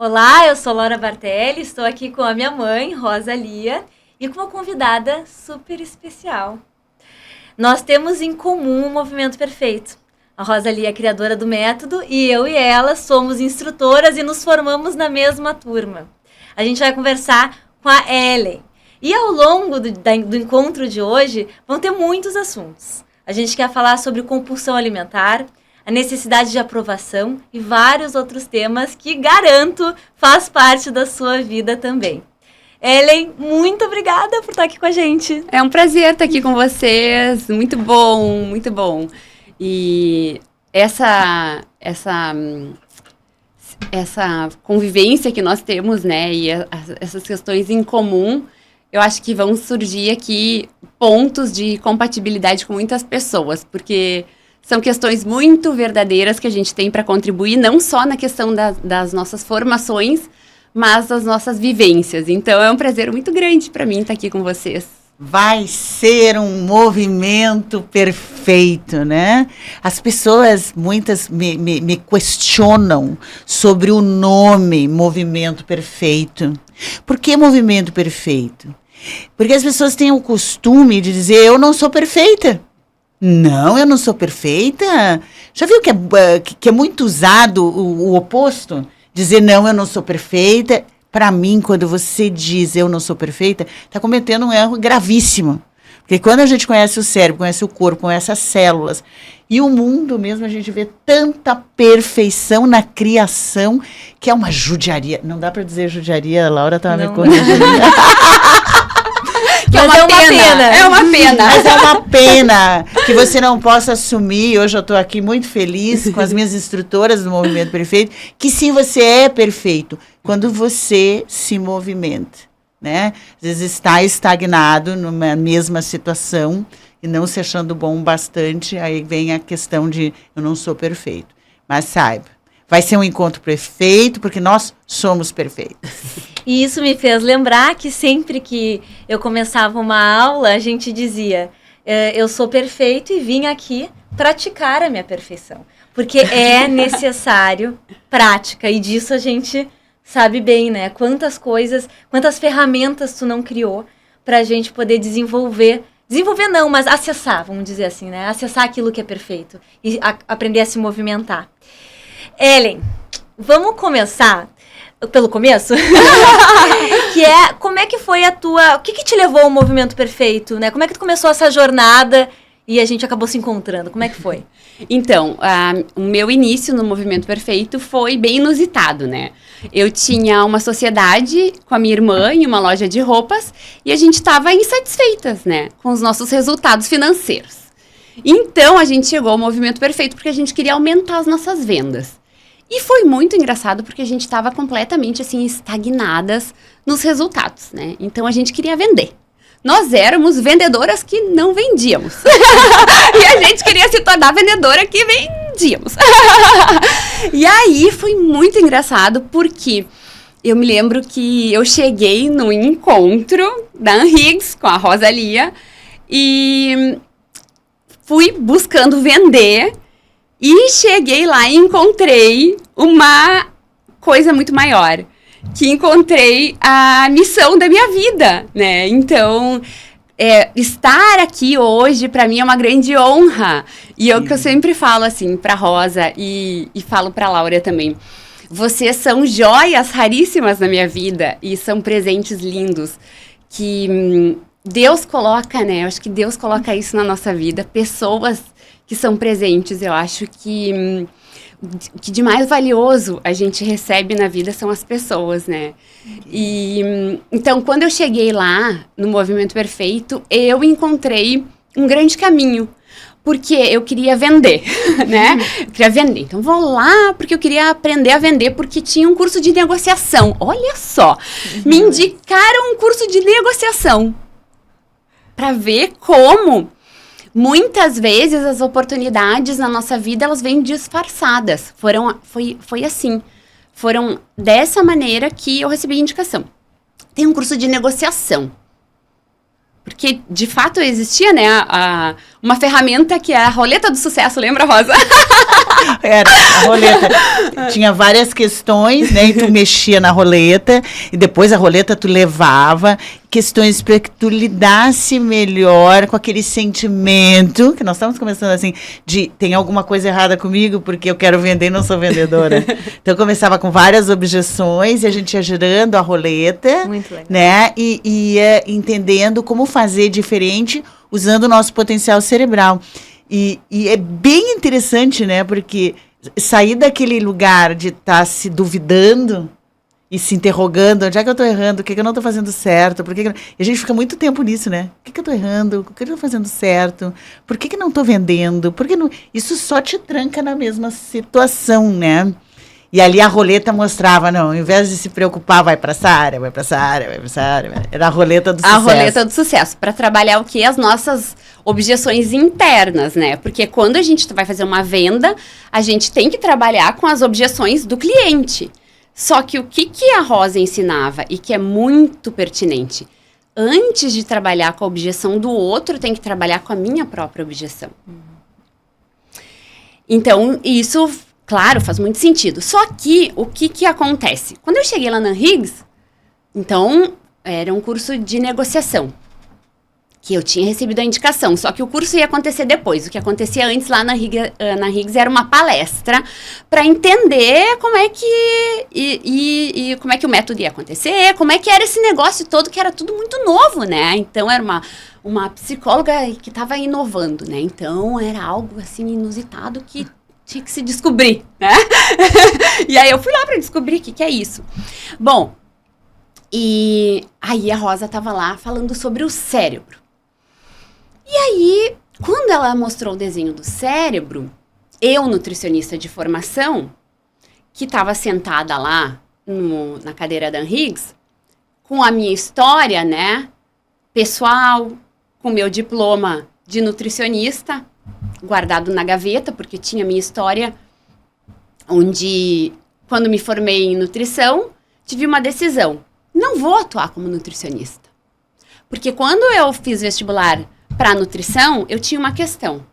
Olá, eu sou Laura Bartelli, estou aqui com a minha mãe, Rosa Lia, e com uma convidada super especial. Nós temos em comum o Movimento Perfeito. A Rosa Lia é criadora do método e eu e ela somos instrutoras e nos formamos na mesma turma. A gente vai conversar com a Ellen. E ao longo do encontro de hoje, vão ter muitos assuntos. A gente quer falar sobre compulsão alimentar, a necessidade de aprovação e vários outros temas que, garanto, faz parte da sua vida também. Ellen, muito obrigada por estar aqui com a gente. É um prazer estar aqui com vocês, muito bom, muito bom. E essa convivência que nós temos, né, e essas questões em comum, eu acho que vão surgir aqui pontos de compatibilidade com muitas pessoas, porque são questões muito verdadeiras que a gente tem para contribuir, não só na questão das nossas formações, mas das nossas vivências. Então, é um prazer muito grande para mim estar aqui com vocês. Vai ser um movimento perfeito, né? As pessoas, muitas, me questionam sobre o nome Movimento Perfeito. Por que Movimento Perfeito? Porque as pessoas têm o costume de dizer, eu não sou perfeita. Não, eu não sou perfeita. Já viu que é muito usado o oposto? Dizer, não, eu não sou perfeita. Para mim, quando você diz, eu não sou perfeita, está cometendo um erro gravíssimo. Porque quando a gente conhece o cérebro, conhece o corpo, conhece as células, e o mundo mesmo, a gente vê tanta perfeição na criação, que é uma judiaria. Não dá para dizer judiaria, a Laura estava me corrigindo. Que é uma pena. É uma pena. Mas é uma pena que você não possa assumir. Hoje eu estou aqui muito feliz com as minhas instrutoras do Movimento Perfeito, que sim, você é perfeito quando você se movimenta, né? Às vezes está estagnado numa mesma situação e não se achando bom bastante, aí vem a questão de eu não sou perfeito. Mas saiba, vai ser um encontro perfeito, porque nós somos perfeitos. E isso me fez lembrar que sempre que eu começava uma aula, a gente dizia, eu sou perfeito e vim aqui praticar a minha perfeição. Porque é necessário prática, e disso a gente sabe bem, né? Quantas coisas, quantas ferramentas tu não criou pra gente poder desenvolver não, mas acessar, vamos dizer assim, né? Acessar aquilo que é perfeito e aprender a se movimentar. Ellen, vamos começar pelo começo? Que é, como é que foi o que te levou ao Movimento Perfeito, né? Como é que tu começou essa jornada e a gente acabou se encontrando? Como é que foi? Então, o meu início no Movimento Perfeito foi bem inusitado, né? Eu tinha uma sociedade com a minha irmã em uma loja de roupas e a gente estava insatisfeitas, né? Com os nossos resultados financeiros. Então, a gente chegou ao Movimento Perfeito porque a gente queria aumentar as nossas vendas. E foi muito engraçado porque a gente estava completamente, assim, estagnadas nos resultados, né? Então, a gente queria vender. Nós éramos vendedoras que não vendíamos. E a gente queria se tornar vendedora que vendíamos. E aí, foi muito engraçado porque eu me lembro que eu cheguei num encontro da Anhiggs com a Rosa Lia e fui buscando vender. E cheguei lá e encontrei uma coisa muito maior, que encontrei a missão da minha vida, né? Então, estar aqui hoje, para mim, é uma grande honra. E é o que eu sempre falo, assim, pra Rosa e falo pra Laura também. Vocês são joias raríssimas na minha vida e são presentes lindos que Deus coloca, né? Eu acho que Deus coloca isso na nossa vida, pessoas que são presentes. Eu acho que o que de mais valioso a gente recebe na vida são as pessoas, né? E então, quando eu cheguei lá no Movimento Perfeito, eu encontrei um grande caminho, porque eu queria vender, né? Eu queria vender. Então, vou lá porque eu queria aprender a vender, porque tinha um curso de negociação. Olha só, me indicaram um curso de negociação para ver como muitas vezes as oportunidades na nossa vida, elas vêm disfarçadas. Foi assim. Foram dessa maneira que eu recebi a indicação. Tem um curso de negociação. Porque, de fato, existia, né, uma ferramenta que é a roleta do sucesso, lembra, Rosa? Era a roleta. Tinha várias questões, né? E tu mexia na roleta, e depois a roleta tu levava questões para que tu lidasse melhor com aquele sentimento, que nós estamos começando assim, de tem alguma coisa errada comigo, porque eu quero vender e não sou vendedora. Então, eu começava com várias objeções, e a gente ia girando a roleta, Muito legal. né? E ia entendendo como fazer diferente, usando o nosso potencial cerebral. E é bem interessante, né? Porque sair daquele lugar de estar se duvidando e se interrogando, onde é que eu estou errando, o que eu não estou fazendo certo, por que e a gente fica muito tempo nisso, né? O que eu estou errando, o que eu estou fazendo certo, por que não estou vendendo, por que não... Isso só te tranca na mesma situação, né? E ali a roleta mostrava, não, ao invés de se preocupar, vai para essa área, vai para essa área, vai para essa área. Era a roleta do sucesso. A roleta do sucesso, para trabalhar o quê? As nossas objeções internas, né? Porque quando a gente vai fazer uma venda, a gente tem que trabalhar com as objeções do cliente. Só que o que a Rosa ensinava, e que é muito pertinente, antes de trabalhar com a objeção do outro, tem que trabalhar com a minha própria objeção. Então, isso... Claro, faz muito sentido. Só que, o que acontece? Quando eu cheguei lá na Higgs, então, era um curso de negociação, que eu tinha recebido a indicação, só que o curso ia acontecer depois. O que acontecia antes lá na Higgs era uma palestra para entender como é que e como é que o método ia acontecer, como é que era esse negócio todo, que era tudo muito novo, né? Então, era uma psicóloga que estava inovando, né? Então, era algo, assim, inusitado que tinha que se descobrir, né? E aí eu fui lá para descobrir o que é isso. Bom, e aí a Rosa tava lá falando sobre o cérebro. E aí, quando ela mostrou o desenho do cérebro, eu, nutricionista de formação, que estava sentada lá na cadeira da Higgs, com a minha história, né, pessoal, com meu diploma de nutricionista, guardado na gaveta, porque tinha minha história, onde, quando me formei em nutrição, tive uma decisão. Não vou atuar como nutricionista. Porque quando eu fiz vestibular para nutrição, eu tinha uma questão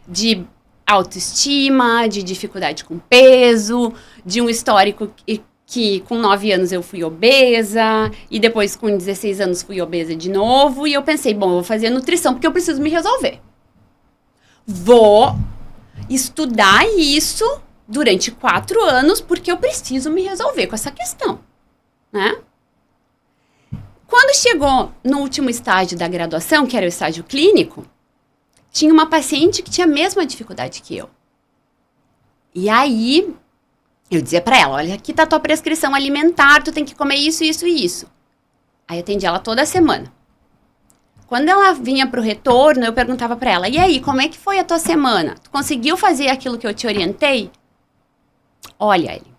de autoestima, de dificuldade com peso, de um histórico que com 9 anos eu fui obesa, e depois com 16 anos fui obesa de novo, e eu pensei, bom, eu vou fazer nutrição porque eu preciso me resolver. Vou estudar isso durante 4 anos porque eu preciso me resolver com essa questão, né? Quando chegou no último estágio da graduação, que era o estágio clínico, tinha uma paciente que tinha a mesma dificuldade que eu. E aí, eu dizia pra ela, olha, aqui tá a tua prescrição alimentar, tu tem que comer isso, isso e isso. Aí eu atendia ela toda semana. Quando ela vinha pro retorno, eu perguntava pra ela, e aí, como é que foi a tua semana? Tu conseguiu fazer aquilo que eu te orientei? Olha, Ellen,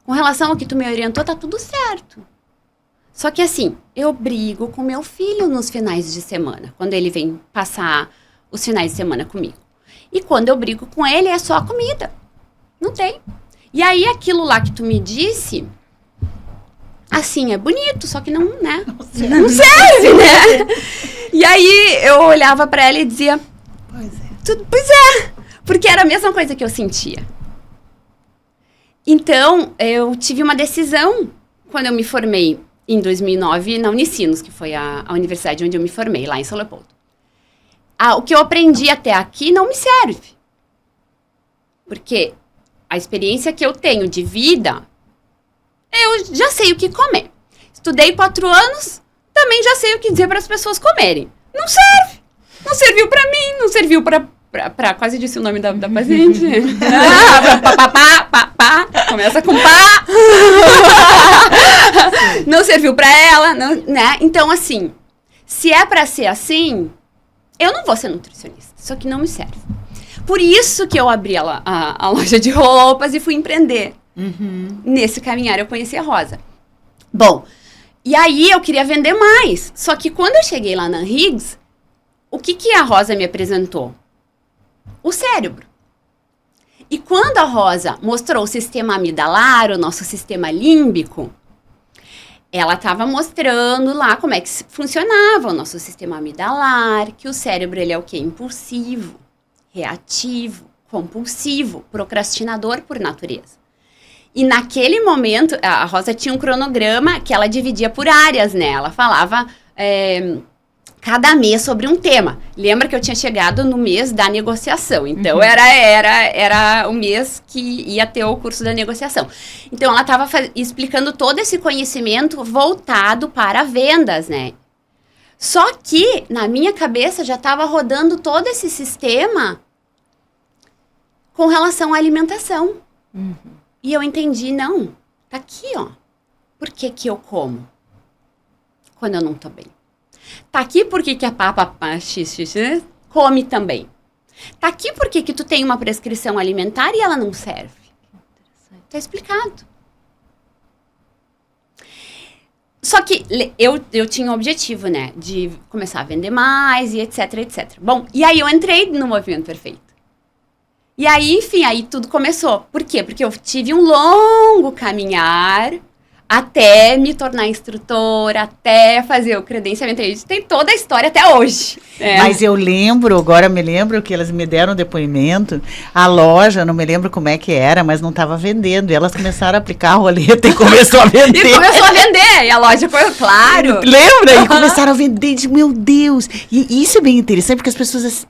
com relação ao que tu me orientou, tá tudo certo. Só que assim, eu brigo com meu filho nos finais de semana, quando ele vem passar os finais de semana comigo. E quando eu brigo com ele, é só a comida. Não tem. E aí, aquilo lá que tu me disse, assim, é bonito, só que não, né? Não serve, né? E aí, eu olhava pra ela e dizia, pois é, porque era a mesma coisa que eu sentia. Então, eu tive uma decisão quando eu me formei em 2009 na Unicinos, que foi a universidade onde eu me formei, lá em São Leopoldo. O que eu aprendi até aqui não me serve. Porque a experiência que eu tenho de vida, eu já sei o que comer. Estudei 4 anos, também já sei o que dizer para as pessoas comerem. Não serve. Não serviu para mim, não serviu para quase disse o nome da paciente. Começa com pá. Não serviu para ela, não, né? Então, assim, se é para ser assim, eu não vou ser nutricionista. Isso aqui não me serve. Por isso que eu abri a loja de roupas e fui empreender. Uhum. Nesse caminhar eu conheci a Rosa. Bom, e aí eu queria vender mais. Só que quando eu cheguei lá na Higgs, o que a Rosa me apresentou? O cérebro. E quando a Rosa mostrou o sistema amidalar, o nosso sistema límbico, ela estava mostrando lá como é que funcionava o nosso sistema amidalar, que o cérebro ele é o quê? Impulsivo, reativo, compulsivo, procrastinador por natureza. E naquele momento, a Rosa tinha um cronograma que ela dividia por áreas, né? Ela falava cada mês sobre um tema. Lembra que eu tinha chegado no mês da negociação. Então, era o mês que ia ter o curso da negociação. Então, ela estava explicando todo esse conhecimento voltado para vendas, né? Só que, na minha cabeça, já estava rodando todo esse sistema com relação à alimentação. E eu entendi, não, tá aqui, ó. Por que que eu como quando eu não tô bem? Tá aqui porque que a papa xixi come também. Tá aqui porque que tu tem uma prescrição alimentar e ela não serve. Tá explicado. Só que eu tinha um objetivo, né? De começar a vender mais e etc, etc. Bom, e aí eu entrei no Movimento Perfeito. E aí, enfim, aí tudo começou. Por quê? Porque eu tive um longo caminhar até me tornar instrutora, até fazer o credenciamento. A gente tem toda a história até hoje. Mas eu lembro, agora me lembro que elas me deram depoimento, a loja, não me lembro como é que era, mas não estava vendendo. E elas começaram a aplicar a roleta e começou a vender. E começou a vender, e a loja foi, claro. Lembra? E começaram a vender, de, meu Deus. E isso é bem interessante, porque as pessoas,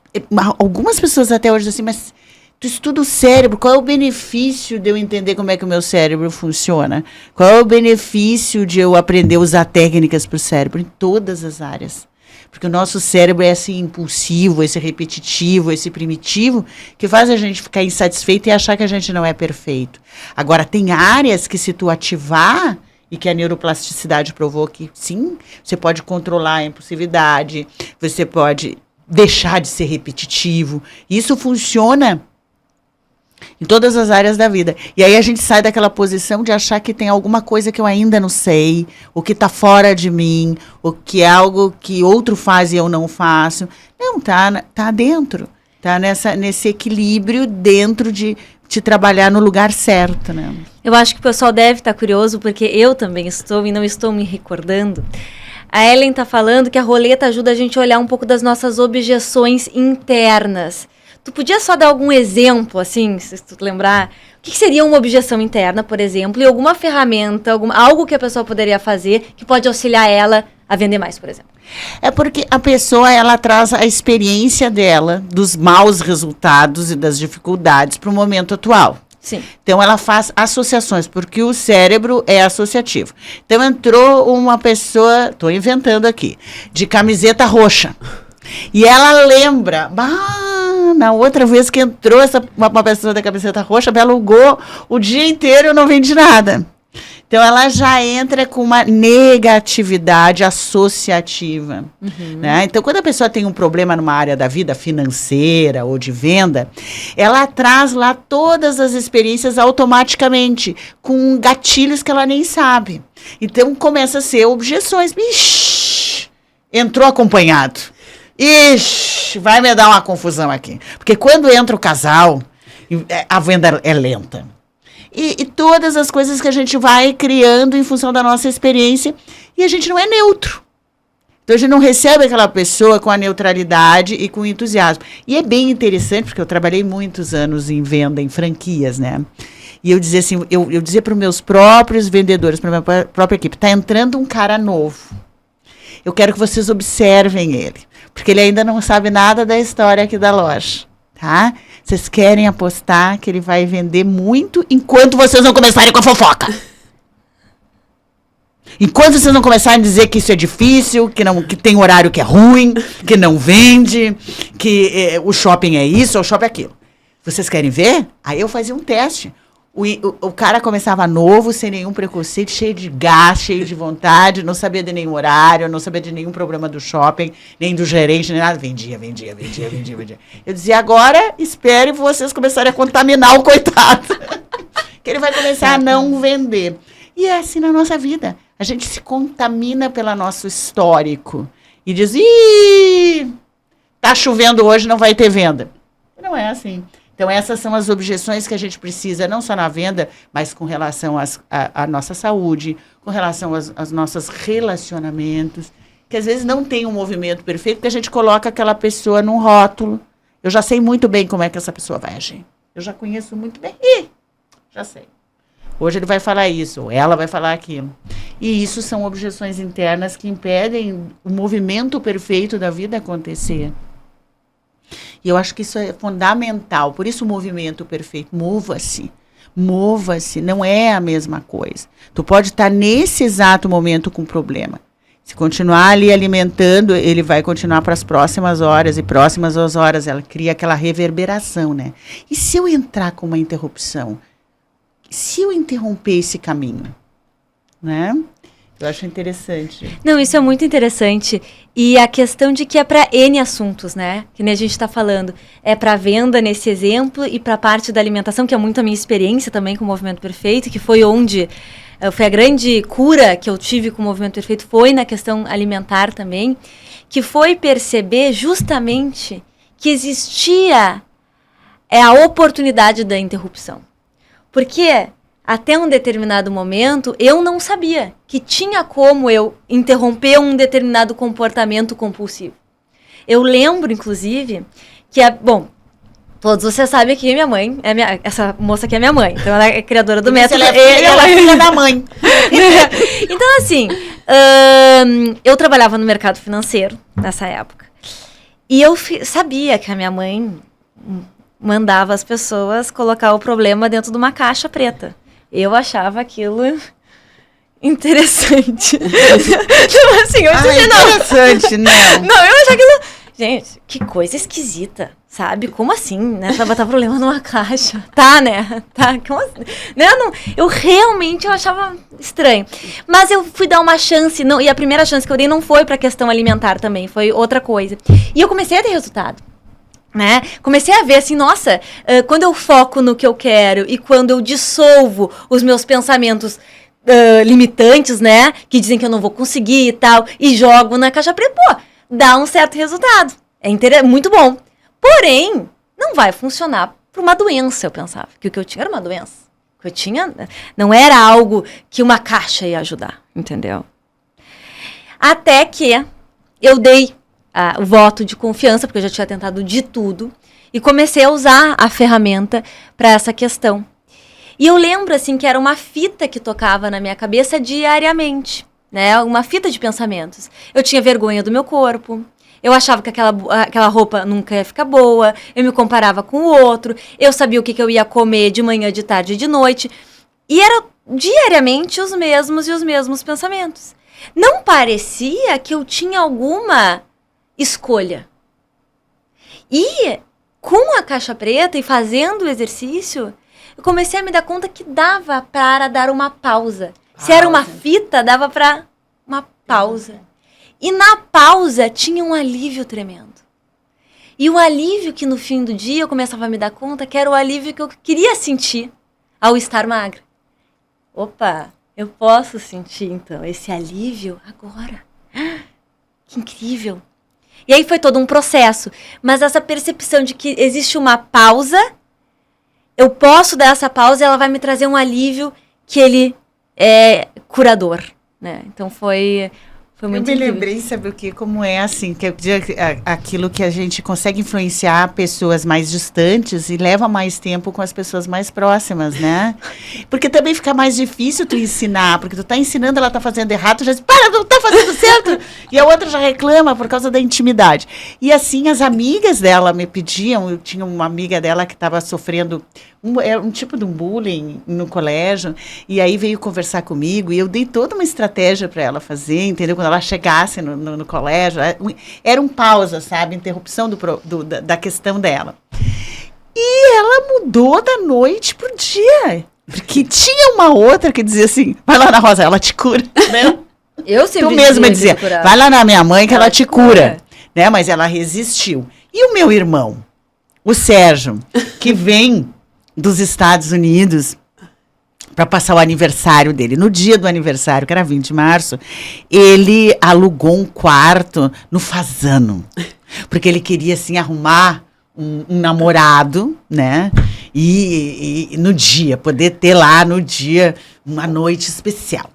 algumas pessoas até hoje assim, mas tu estuda o cérebro, qual é o benefício de eu entender como é que o meu cérebro funciona? Qual é o benefício de eu aprender a usar técnicas para o cérebro? Em todas as áreas. Porque o nosso cérebro é esse impulsivo, esse repetitivo, esse primitivo, que faz a gente ficar insatisfeito e achar que a gente não é perfeito. Agora, tem áreas que se tu ativar, e que a neuroplasticidade provou que sim, você pode controlar a impulsividade, você pode deixar de ser repetitivo. Isso funciona em todas as áreas da vida. E aí a gente sai daquela posição de achar que tem alguma coisa que eu ainda não sei, o que está fora de mim, o que é algo que outro faz e eu não faço. Não, tá dentro. Tá nesse equilíbrio dentro de trabalhar no lugar certo, né? Eu acho que o pessoal deve estar curioso, porque eu também estou e não estou me recordando. A Ellen está falando que a roleta ajuda a gente a olhar um pouco das nossas objeções internas. Tu podia só dar algum exemplo, assim, se tu lembrar? O que seria uma objeção interna, por exemplo, e alguma ferramenta, algo que a pessoa poderia fazer que pode auxiliar ela a vender mais, por exemplo? É porque a pessoa, ela traz a experiência dela, dos maus resultados e das dificuldades para o momento atual. Sim. Então, ela faz associações, porque o cérebro é associativo. Então, entrou uma pessoa, estou inventando aqui, de camiseta roxa. E ela lembra, na outra vez que entrou uma pessoa da camiseta roxa, me alugou o dia inteiro e eu não vendi nada. Então, ela já entra com uma negatividade associativa. Né? Então, quando a pessoa tem um problema numa área da vida financeira ou de venda, ela traz lá todas as experiências automaticamente, com gatilhos que ela nem sabe. Então, começa a ser objeções. Ixi, entrou acompanhado. Ixi, vai me dar uma confusão aqui. Porque quando entra o casal, a venda é lenta. E todas as coisas que a gente vai criando em função da nossa experiência, e a gente não é neutro. Então, a gente não recebe aquela pessoa com a neutralidade e com o entusiasmo. E é bem interessante, porque eu trabalhei muitos anos em venda, em franquias, né? E eu dizia assim, eu dizia para os meus próprios vendedores, para a minha própria equipe, está entrando um cara novo. Eu quero que vocês observem ele, porque ele ainda não sabe nada da história aqui da loja. Tá? Vocês querem apostar que ele vai vender muito enquanto vocês não começarem com a fofoca. Enquanto vocês não começarem a dizer que isso é difícil, que tem horário que é ruim, que não vende, que o shopping é isso, ou o shopping é aquilo. Vocês querem ver? Aí eu fazia um teste. O cara começava novo, sem nenhum preconceito, cheio de gás, cheio de vontade, não sabia de nenhum horário, não sabia de nenhum problema do shopping, nem do gerente, nem nada. Vendia. Eu dizia, agora espere vocês começarem a contaminar o coitado. Que ele vai começar a não vender. E é assim na nossa vida. A gente se contamina pelo nosso histórico. E diz, tá chovendo hoje, não vai ter venda. Não é assim. Então, essas são as objeções que a gente precisa, não só na venda, mas com relação à nossa saúde, com relação aos nossos relacionamentos, que às vezes não tem um movimento perfeito, porque a gente coloca aquela pessoa num rótulo. Eu já sei muito bem como é que essa pessoa vai agir. Eu já conheço muito bem. Já sei. Hoje ele vai falar isso, ou ela vai falar aquilo. E isso são objeções internas que impedem o movimento perfeito da vida acontecer. E eu acho que isso é fundamental. Por isso o movimento perfeito. Mova-se. Mova-se. Não é a mesma coisa. Tu pode estar nesse exato momento com problema. Se continuar ali alimentando, ele vai continuar para as próximas horas. E próximas às horas, ela cria aquela reverberação, né? E se eu entrar com uma interrupção? Se eu interromper esse caminho? Né? Eu acho interessante. Não, isso é muito interessante. E a questão de que é para N assuntos, né? Que nem a gente está falando. É para venda nesse exemplo e para a parte da alimentação, que é muito a minha experiência também com o Movimento Perfeito, que foi onde... Foi a grande cura que eu tive com o Movimento Perfeito, foi na questão alimentar também, que foi perceber justamente que existia a oportunidade da interrupção. Porque até um determinado momento eu não sabia que tinha como eu interromper um determinado comportamento compulsivo. Eu lembro, inclusive, que todos vocês sabem que minha mãe, essa moça aqui é minha mãe, então ela é criadora do método. Ela é filha da mãe. Então, assim, eu trabalhava no mercado financeiro nessa época. E eu sabia que a minha mãe mandava as pessoas colocar o problema dentro de uma caixa preta. Eu achava aquilo interessante. Tipo assim, eu disse, interessante, não. Não, eu achava aquilo... Gente, que coisa esquisita, sabe? Como assim, né? Pra botar problema numa caixa. Tá, né? Tá, como assim? Né? Eu realmente achava estranho. Mas eu fui dar uma chance, e a primeira chance que eu dei não foi pra questão alimentar também, foi outra coisa. E eu comecei a ter resultado. Né? Comecei a ver assim, nossa, quando eu foco no que eu quero e quando eu dissolvo os meus pensamentos limitantes, né? Que dizem que eu não vou conseguir e tal, e jogo na caixa preta, dá um certo resultado. É muito bom. Porém, não vai funcionar para uma doença, eu pensava. Que o que eu tinha era uma doença. O que eu tinha não era algo que uma caixa ia ajudar, entendeu? Até que eu dei o voto de confiança, porque eu já tinha tentado de tudo, e comecei a usar a ferramenta para essa questão. E eu lembro, assim, que era uma fita que tocava na minha cabeça diariamente, né? Uma fita de pensamentos. Eu tinha vergonha do meu corpo, eu achava que aquela roupa nunca ia ficar boa, eu me comparava com o outro, eu sabia o que eu ia comer de manhã, de tarde e de noite, e eram diariamente os mesmos pensamentos. Não parecia que eu tinha alguma escolha. E com a caixa preta e fazendo o exercício, eu comecei a me dar conta que dava para dar uma pausa. Se era uma fita, dava para uma pausa. E na pausa tinha um alívio tremendo. E o alívio que no fim do dia eu começava a me dar conta que era o alívio que eu queria sentir ao estar magra. Opa, eu posso sentir então esse alívio agora. Que incrível. E aí foi todo um processo. Mas essa percepção de que existe uma pausa, eu posso dar essa pausa e ela vai me trazer um alívio que ele é curador, né? Então foi muito incrível. Eu me lembrei, sabe o que? Como é assim, que aquilo que a gente consegue influenciar pessoas mais distantes e leva mais tempo com as pessoas mais próximas, né? Porque também fica mais difícil tu ensinar, porque tu tá ensinando, ela tá fazendo errado, tu já diz, para, não tá fazendo certo! E a outra já reclama por causa da intimidade. E assim, as amigas dela me pediam, eu tinha uma amiga dela que estava sofrendo um tipo de um bullying no colégio, e aí veio conversar comigo, e eu dei toda uma estratégia para ela fazer, entendeu? Quando ela chegasse no colégio, era um pausa, sabe? Interrupção da questão dela. E ela mudou da noite pro dia, porque tinha uma outra que dizia assim, vai lá na Rosa, ela te cura, né? Eu sempre tu mesma dizia, vai lá na minha mãe que ela te cura, né? Mas ela resistiu. E o meu irmão, o Sérgio, que vem dos Estados Unidos para passar o aniversário dele. No dia do aniversário, que era 20 de março, ele alugou um quarto no Fasano, porque ele queria, assim, arrumar um namorado, né? E no dia, poder ter lá no dia uma noite especial.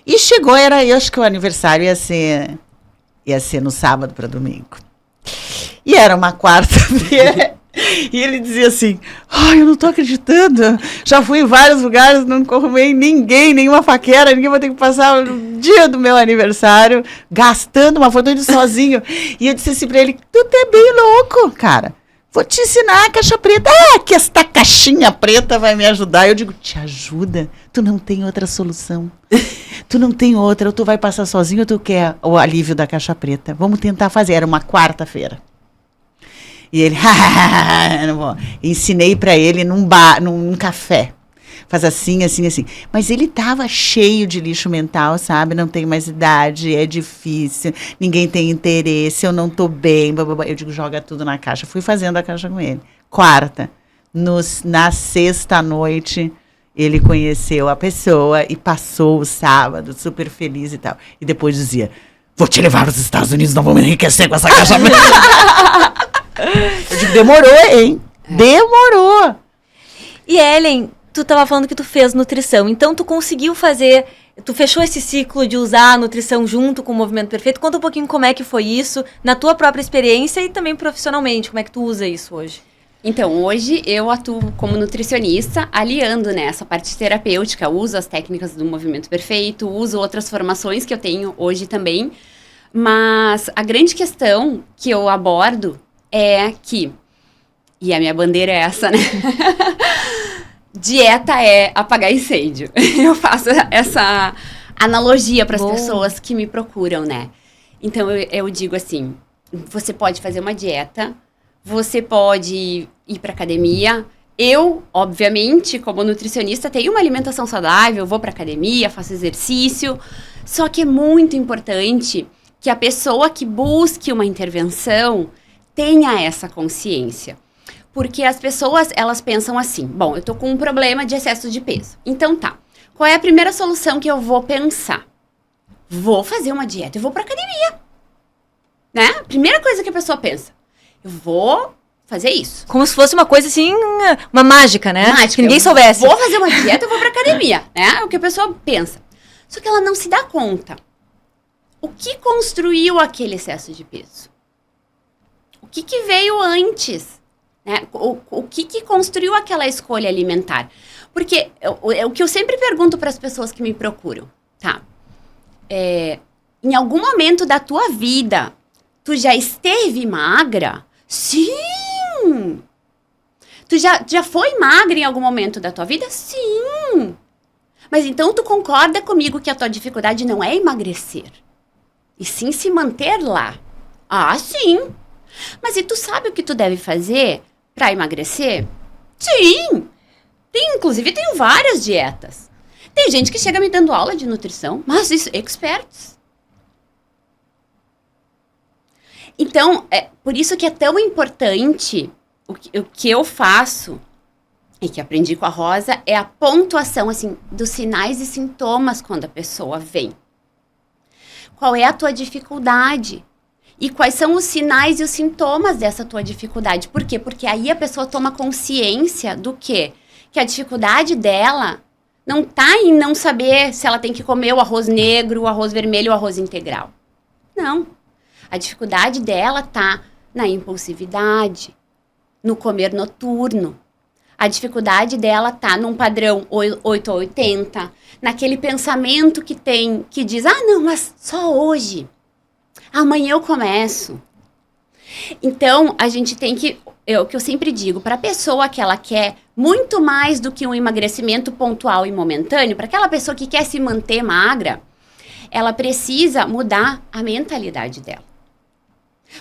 E chegou, eu acho que o aniversário ia ser no sábado para domingo. E era uma quarta-feira. E ele dizia assim, eu não tô acreditando, já fui em vários lugares, não arrumei ninguém, nenhuma paquera, ninguém vai ter que passar o dia do meu aniversário gastando uma foto de sozinho. E eu disse assim pra ele, tu é bem louco, cara, vou te ensinar a caixa preta. Que esta caixinha preta vai me ajudar. Eu digo, te ajuda? Tu não tem outra solução. Tu não tem outra, ou tu vai passar sozinho ou tu quer o alívio da caixa preta. Vamos tentar fazer, era uma quarta-feira. E ele, não vou. Ensinei para ele num café. Faz assim, assim, assim. Mas ele tava cheio de lixo mental, sabe? Não tenho mais idade, é difícil, ninguém tem interesse, eu não tô bem. Blá, blá, blá. Eu digo, joga tudo na caixa. Fui fazendo a caixa com ele. Quarta. Na sexta noite, ele conheceu a pessoa e passou o sábado super feliz e tal. E depois dizia, vou te levar para os Estados Unidos, não vou me enriquecer com essa caixa. Eu digo, demorou, hein? Demorou. E Ellen, tu tava falando que tu fez nutrição, então tu conseguiu fazer, tu fechou esse ciclo de usar a nutrição junto com o Movimento Perfeito. Conta um pouquinho como é que foi isso, na tua própria experiência e também profissionalmente, como é que tu usa isso hoje? Então, hoje eu atuo como nutricionista, aliando, né, essa parte terapêutica, uso as técnicas do Movimento Perfeito, uso outras formações que eu tenho hoje também, mas a grande questão que eu abordo é que, e a minha bandeira é essa, né? Dieta é apagar incêndio. Eu faço essa analogia para as pessoas que me procuram, né? Então, eu digo assim, você pode fazer uma dieta, você pode ir para academia. Eu, obviamente, como nutricionista, tenho uma alimentação saudável, vou para academia, faço exercício, só que é muito importante que a pessoa que busque uma intervenção tenha essa consciência. Porque as pessoas, elas pensam assim, bom, eu tô com um problema de excesso de peso. Então tá, qual é a primeira solução que eu vou pensar? Vou fazer uma dieta, eu vou pra academia. Né? A primeira coisa que a pessoa pensa, eu vou fazer isso. Como se fosse uma coisa assim, uma mágica, né? Mágica. Que ninguém soubesse. Vou fazer uma dieta, eu vou pra academia. Né? É o que a pessoa pensa. Só que ela não se dá conta. O que construiu aquele excesso de peso? O que veio antes? Né? O que construiu aquela escolha alimentar? Porque o que eu sempre pergunto para as pessoas que me procuram, tá? Em algum momento da tua vida, tu já esteve magra? Sim! Tu já foi magra em algum momento da tua vida? Sim! Mas então tu concorda comigo que a tua dificuldade não é emagrecer, e sim se manter lá? Ah, sim! Mas e tu sabe o que tu deve fazer para emagrecer? Sim! Inclusive, tenho várias dietas. Tem gente que chega me dando aula de nutrição, mas isso, experts. Então, por isso que é tão importante o que eu faço, e que aprendi com a Rosa, é a pontuação, assim, dos sinais e sintomas quando a pessoa vem. Qual é a tua dificuldade? E quais são os sinais e os sintomas dessa tua dificuldade? Por quê? Porque aí a pessoa toma consciência do quê? Que a dificuldade dela não tá em não saber se ela tem que comer o arroz negro, o arroz vermelho, o arroz integral. Não. A dificuldade dela tá na impulsividade, no comer noturno. A dificuldade dela tá num padrão 8 a 80, naquele pensamento que tem, que diz, não, mas só hoje. Amanhã eu começo. Então, a gente tem que, o que eu sempre digo, para a pessoa que ela quer muito mais do que um emagrecimento pontual e momentâneo, para aquela pessoa que quer se manter magra, ela precisa mudar a mentalidade dela.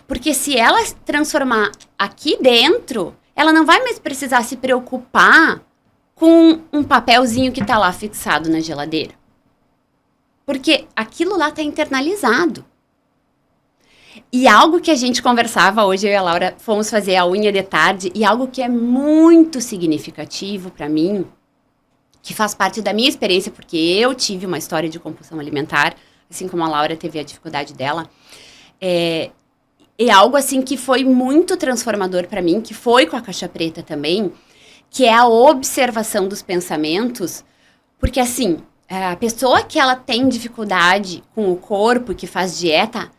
Porque se ela transformar aqui dentro, ela não vai mais precisar se preocupar com um papelzinho que está lá fixado na geladeira. Porque aquilo lá está internalizado. E algo que a gente conversava hoje, eu e a Laura fomos fazer a unha de tarde, e algo que é muito significativo para mim, que faz parte da minha experiência, porque eu tive uma história de compulsão alimentar, assim como a Laura teve a dificuldade dela, é algo assim que foi muito transformador para mim, que foi com a Caixa Preta também, que é a observação dos pensamentos, porque assim, a pessoa que ela tem dificuldade com o corpo, que faz dieta,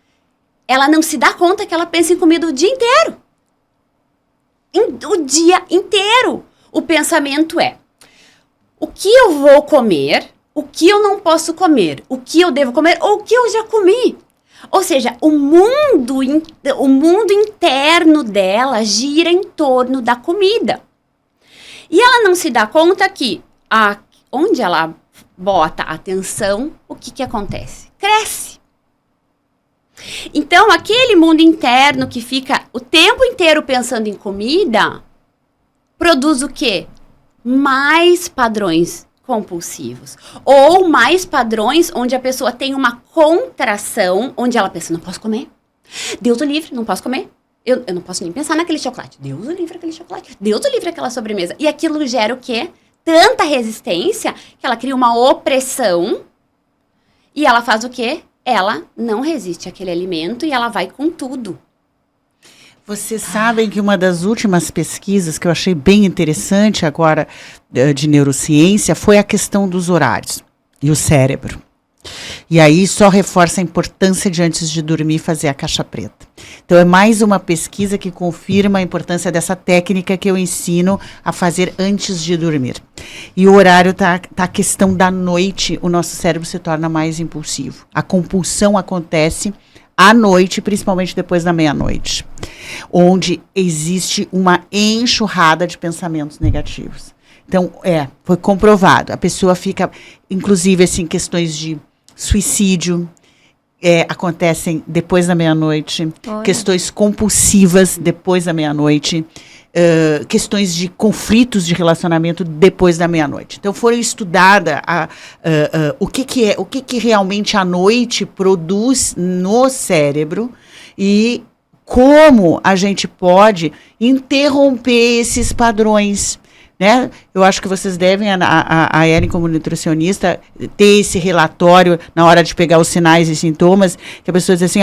ela não se dá conta que ela pensa em comida o dia inteiro. O dia inteiro. O pensamento é, o que eu vou comer, o que eu não posso comer, o que eu devo comer ou o que eu já comi. Ou seja, o mundo interno dela gira em torno da comida. E ela não se dá conta que onde ela bota a atenção, o que acontece? Cresce. Então, aquele mundo interno que fica o tempo inteiro pensando em comida, produz o quê? Mais padrões compulsivos. Ou mais padrões onde a pessoa tem uma contração, onde ela pensa, não posso comer. Deus o livre, não posso comer. Eu não posso nem pensar naquele chocolate. Deus o livre aquele chocolate. Deus o livre aquela sobremesa. E aquilo gera o quê? Tanta resistência que ela cria uma opressão e ela faz o quê? Ela não resiste àquele alimento e ela vai com tudo. Vocês sabem que uma das últimas pesquisas que eu achei bem interessante agora de neurociência foi a questão dos horários e o cérebro. E aí só reforça a importância de antes de dormir fazer a caixa preta. Então é mais uma pesquisa que confirma a importância dessa técnica que eu ensino a fazer antes de dormir. E o horário tá a questão da noite, o nosso cérebro se torna mais impulsivo. A compulsão acontece à noite, principalmente depois da meia-noite, onde existe uma enxurrada de pensamentos negativos. Então, foi comprovado. A pessoa fica, inclusive, assim, questões de suicídio acontecem depois da meia-noite, questões compulsivas depois da meia-noite, questões de conflitos de relacionamento depois da meia-noite. Então, foram estudadas o que realmente a noite produz no cérebro e como a gente pode interromper esses padrões. Né? Eu acho que vocês devem, a Ellen como nutricionista, ter esse relatório na hora de pegar os sinais e sintomas, que a pessoa diz assim,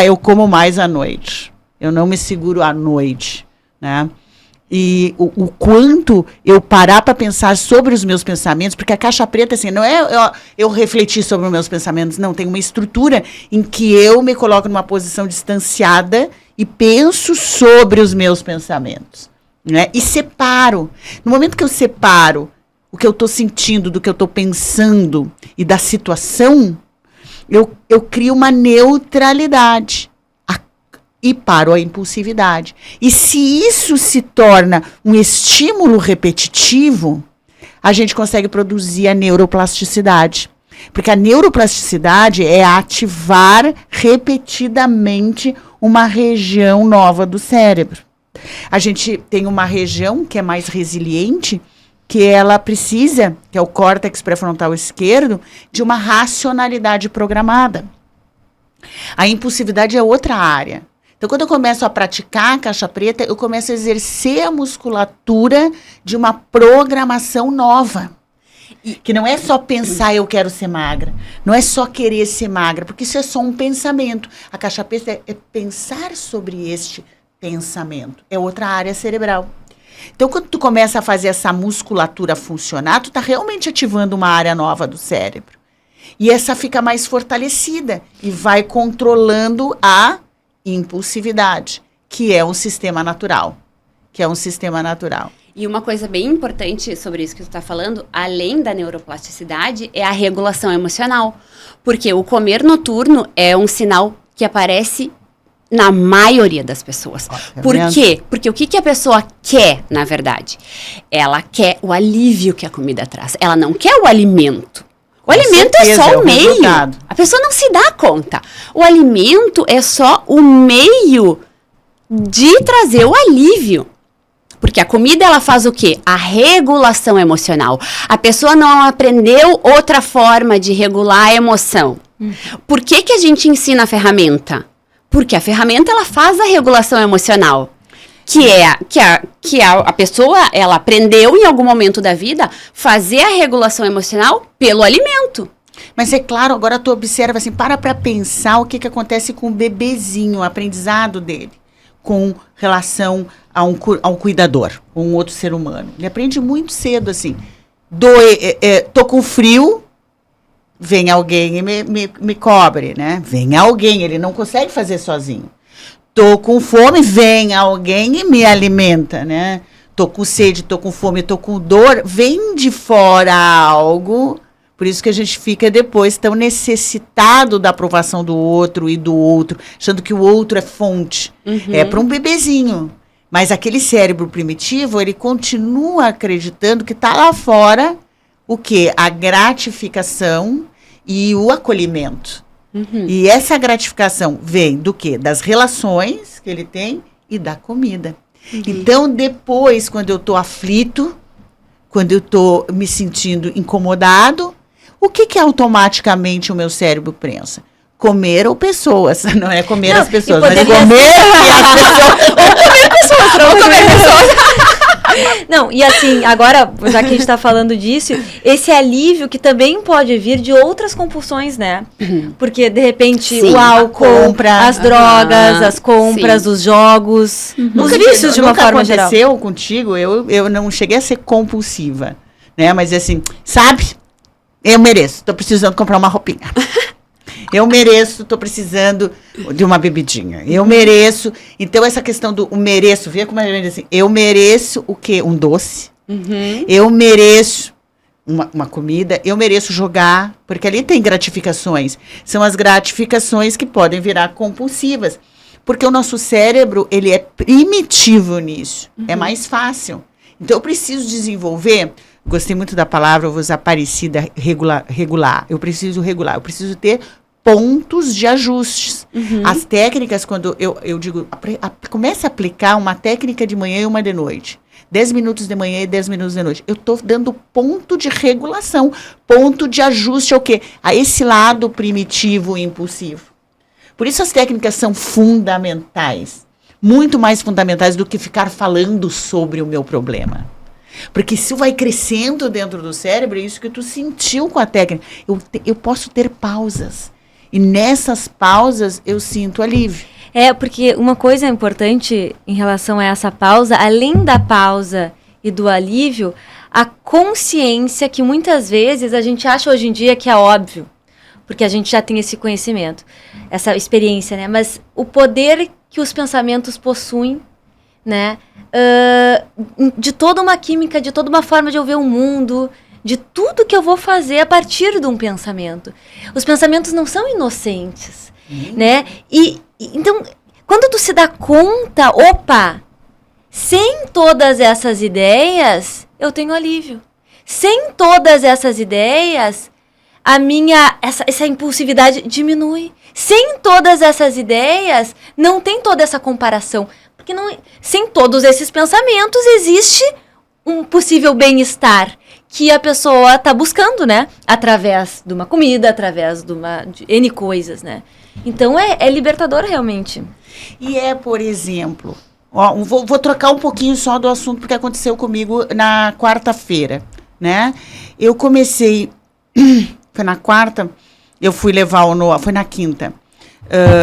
eu como mais à noite, eu não me seguro à noite, né? E o quanto eu parar para pensar sobre os meus pensamentos, porque a caixa preta, assim, não é eu refletir sobre os meus pensamentos, não, tem uma estrutura em que eu me coloco numa posição distanciada e penso sobre os meus pensamentos. Né? E separo. No momento que eu separo o que eu estou sentindo do que eu estou pensando e da situação, eu crio uma neutralidade e paro a impulsividade. E se isso se torna um estímulo repetitivo, a gente consegue produzir a neuroplasticidade. Porque a neuroplasticidade é ativar repetidamente uma região nova do cérebro. A gente tem uma região que é mais resiliente, que ela precisa, que é o córtex pré-frontal esquerdo, de uma racionalidade programada. A impulsividade é outra área. Então, quando eu começo a praticar a caixa preta, eu começo a exercer a musculatura de uma programação nova. Que não é só pensar, eu quero ser magra. Não é só querer ser magra, porque isso é só um pensamento. A caixa preta é pensar sobre este pensamento. É outra área cerebral. Então, quando tu começa a fazer essa musculatura funcionar, tu tá realmente ativando uma área nova do cérebro. E essa fica mais fortalecida e vai controlando a impulsividade, que é um sistema natural. E uma coisa bem importante sobre isso que tu está falando, além da neuroplasticidade, é a regulação emocional. Porque o comer noturno é um sinal que aparece na maioria das pessoas. Por quê? Porque o que a pessoa quer, na verdade? Ela quer o alívio que a comida traz. Ela não quer o alimento. O alimento é só o meio. Resultado. A pessoa não se dá conta. O alimento é só o meio de trazer o alívio. Porque a comida, ela faz o quê? A regulação emocional. A pessoa não aprendeu outra forma de regular a emoção. Por que a gente ensina a ferramenta? Porque a ferramenta, ela faz a regulação emocional. Que a pessoa, ela aprendeu em algum momento da vida fazer a regulação emocional pelo alimento. Mas é claro, agora tu observa assim, para pensar o que acontece com o bebezinho, o aprendizado dele, com relação a um cuidador, ou um outro ser humano. Ele aprende muito cedo, assim, tô com frio, vem alguém e me cobre, né? Vem alguém, ele não consegue fazer sozinho. Tô com fome, vem alguém e me alimenta, né? Tô com sede, tô com fome, tô com dor, vem de fora algo. Por isso que a gente fica depois tão necessitado da aprovação do outro e do outro, achando que o outro é fonte. É para um bebezinho. Mas aquele cérebro primitivo, ele continua acreditando que está lá fora o quê? A gratificação e o acolhimento. E essa gratificação vem do quê? Das relações que ele tem e da comida. Então, depois, quando eu estou aflito, quando eu estou me sentindo incomodado, o que automaticamente o meu cérebro pensa? Comer ou pessoas. Não é comer as pessoas, mas comer as pessoas. Ou comer pessoas. Não, e assim, agora, já que a gente está falando disso, esse alívio que também pode vir de outras compulsões, né? Porque, de repente, o álcool, as drogas, as compras, os jogos, os vícios de uma forma geral. Aconteceu contigo, eu não cheguei a ser compulsiva, né? Mas assim, sabe? Eu mereço, tô precisando comprar uma roupinha. Eu mereço, tô precisando de uma bebidinha. Eu mereço. Então, essa questão do mereço, vê como a gente diz assim, eu mereço o quê? Um doce. Eu mereço uma comida. Eu mereço jogar, porque ali tem gratificações. São as gratificações que podem virar compulsivas. Porque o nosso cérebro, ele é primitivo nisso. É mais fácil. Então, eu preciso desenvolver... Gostei muito da palavra, eu vou usar parecida, regular. Eu preciso regular. Eu preciso ter pontos de ajustes. As técnicas, quando eu digo, comece a aplicar uma técnica de manhã e uma de noite. 10 minutos de manhã e 10 minutos de noite. Eu estou dando ponto de regulação, ponto de ajuste ao quê? A esse lado primitivo e impulsivo. Por isso as técnicas são fundamentais. Muito mais fundamentais do que ficar falando sobre o meu problema. Porque isso vai crescendo dentro do cérebro, é isso que tu sentiu com a técnica. Eu posso ter pausas. E nessas pausas eu sinto alívio. Porque uma coisa importante em relação a essa pausa, além da pausa e do alívio, a consciência que muitas vezes a gente acha hoje em dia que é óbvio, porque a gente já tem esse conhecimento, essa experiência, né? Mas o poder que os pensamentos possuem, né? De toda uma química, de toda uma forma de eu ver o mundo, de tudo que eu vou fazer a partir de um pensamento. Os pensamentos não são inocentes, né? Então, quando tu se dá conta, sem todas essas ideias, eu tenho alívio. Sem todas essas ideias, essa impulsividade diminui. Sem todas essas ideias, não tem toda essa comparação. Porque sem todos esses pensamentos, existe um possível bem-estar que a pessoa está buscando, né? Através de uma comida, através de N coisas, né? Então, é libertador, realmente. E por exemplo, vou trocar um pouquinho só do assunto, porque aconteceu comigo na quarta-feira, né? Eu comecei, foi na quarta, eu fui levar o Noah, foi na quinta.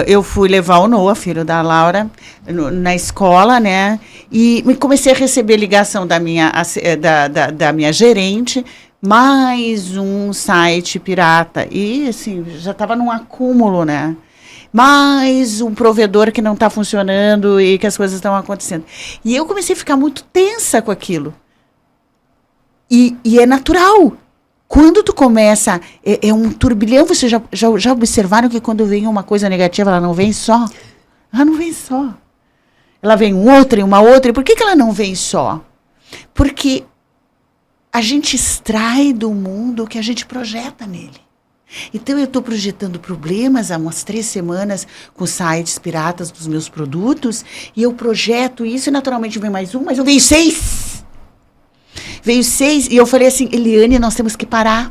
Eu fui levar o Noah, filho da Laura, na escola, né? E comecei a receber ligação da minha gerente, mais um site pirata. E, assim, já estava num acúmulo, né? Mais um provedor que não está funcionando e que as coisas estão acontecendo. E eu comecei a ficar muito tensa com aquilo. E é natural. Quando tu começa, é um turbilhão. Vocês já observaram que quando vem uma coisa negativa, ela não vem só? Ela não vem só. Ela vem outra e uma outra. E por que ela não vem só? Porque a gente extrai do mundo o que a gente projeta nele. Então, eu estou projetando problemas há umas 3 semanas com sites piratas dos meus produtos. E eu projeto isso e naturalmente vem mais um, mas eu veio 6. Veio 6 e eu falei assim, Eliane, nós temos que parar.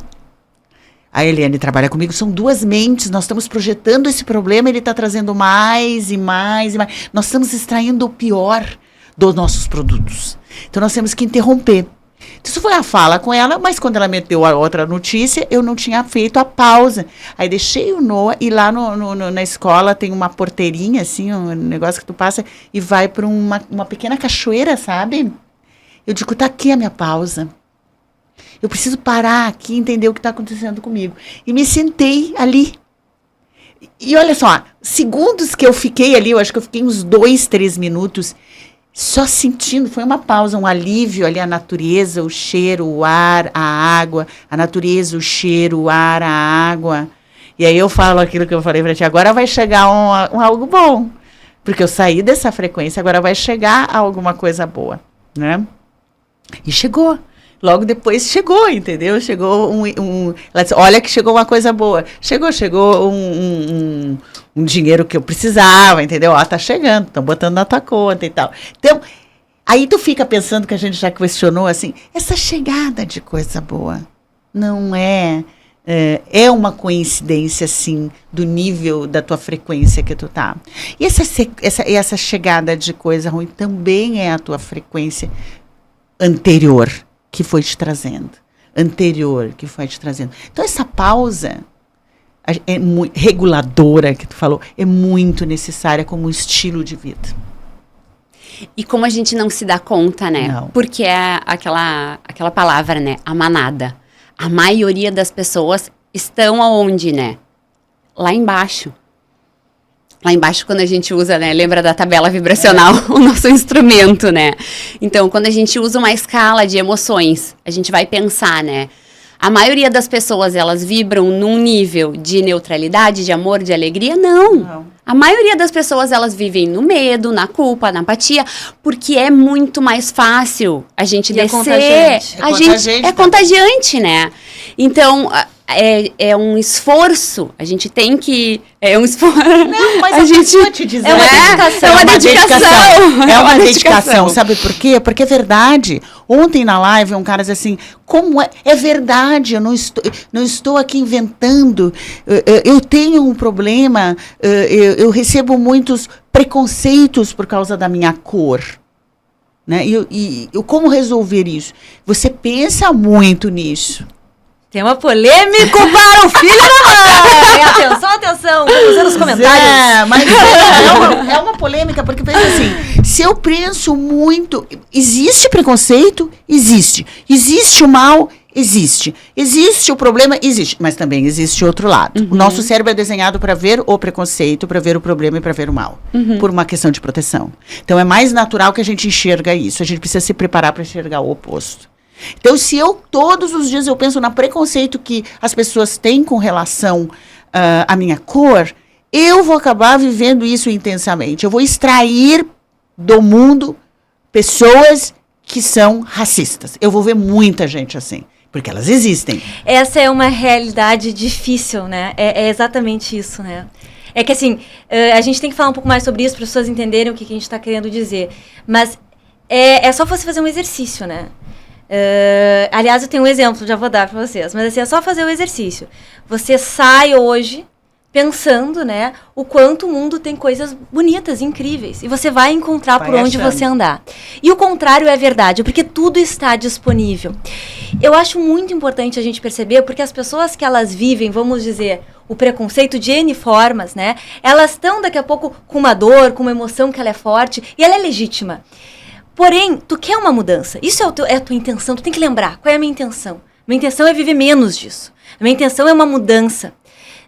A Eliane trabalha comigo, são 2 mentes, nós estamos projetando esse problema, ele está trazendo mais e mais e mais. Nós estamos extraindo o pior dos nossos produtos. Então, nós temos que interromper. Isso foi a fala com ela, mas quando ela me deu a outra notícia, eu não tinha feito a pausa. Aí deixei o Noah e lá na escola tem uma porteirinha, assim, um negócio que tu passa e vai para uma pequena cachoeira, sabe? Eu digo, tá aqui a minha pausa. Eu preciso parar aqui e entender o que está acontecendo comigo. E me sentei ali. E olha só, segundos que eu fiquei ali, eu acho que eu fiquei uns 2, 3 minutos, só sentindo, foi uma pausa, um alívio ali, a natureza, o cheiro, o ar, a água, a natureza, o cheiro, o ar, a água. E aí eu falo aquilo que eu falei para ti, agora vai chegar algo bom, porque eu saí dessa frequência, agora vai chegar alguma coisa boa, né? E chegou. Logo depois chegou, entendeu? Chegou ela disse, olha que chegou uma coisa boa. Chegou um dinheiro que eu precisava, entendeu? Ó, tá chegando, estão botando na tua conta e tal. Então, aí tu fica pensando que a gente já questionou, assim, essa chegada de coisa boa não é uma coincidência, assim, do nível da tua frequência que tu tá. E essa chegada de coisa ruim também é a tua frequência anterior que foi te trazendo. Então, essa pausa reguladora que tu falou é muito necessária como estilo de vida. E como a gente não se dá conta, né? Não. Porque é aquela palavra, né? A manada. A maioria das pessoas estão aonde, né? Lá embaixo. Lá embaixo, quando a gente usa, né? Lembra da tabela vibracional? O nosso instrumento, né? Então, quando a gente usa uma escala de emoções, a gente vai pensar, né? A maioria das pessoas, elas vibram num nível de neutralidade, de amor, de alegria? Não. A maioria das pessoas, elas vivem no medo, na culpa, na apatia, porque é muito mais fácil a gente descer. É contagiante, né? Então, é um esforço. A gente tem que... É um esforço. Não, mas a gente vou te dizer. É uma dedicação. É uma dedicação. Sabe por quê? Porque é verdade. Ontem na live um cara disse assim, como é verdade, eu não estou aqui inventando. Eu tenho um problema, eu recebo muitos preconceitos por causa da minha cor. Né? E como resolver isso? Você pensa muito nisso. Tema polêmico para o filho da mãe. Atenção, vamos ver nos comentários. Mas é uma polêmica, porque pensa assim, se eu penso muito, existe preconceito? Existe. Existe o mal? Existe. Existe o problema? Existe. Mas também existe outro lado. Uhum. O nosso cérebro é desenhado para ver o preconceito, para ver o problema e para ver o mal. Uhum. Por uma questão de proteção. Então é mais natural que a gente enxerga isso. A gente precisa se preparar para enxergar o oposto. Então, se todos os dias eu penso no preconceito que as pessoas têm com relação à minha cor, eu vou acabar vivendo isso intensamente. Eu vou extrair do mundo pessoas que são racistas. Eu vou ver muita gente assim, porque elas existem. Essa é uma realidade difícil, né? É exatamente isso, né? É que assim, a gente tem que falar um pouco mais sobre isso para as pessoas entenderem o que a gente está querendo dizer. Mas é só você fazer um exercício, né? Aliás, eu tenho um exemplo, já vou dar para vocês. Mas assim, é só fazer o exercício. Você sai hoje pensando, né, o quanto o mundo tem coisas bonitas, incríveis. E você vai encontrar por onde você andar. E o contrário é verdade, porque tudo está disponível. Eu acho muito importante a gente perceber, porque as pessoas que elas vivem, vamos dizer, o preconceito de N formas, né, elas estão daqui a pouco com uma dor, com uma emoção que ela é forte, e ela é legítima. Porém, tu quer uma mudança. Isso é a tua intenção. Tu tem que lembrar. Qual é a minha intenção? Minha intenção é viver menos disso. A minha intenção é uma mudança.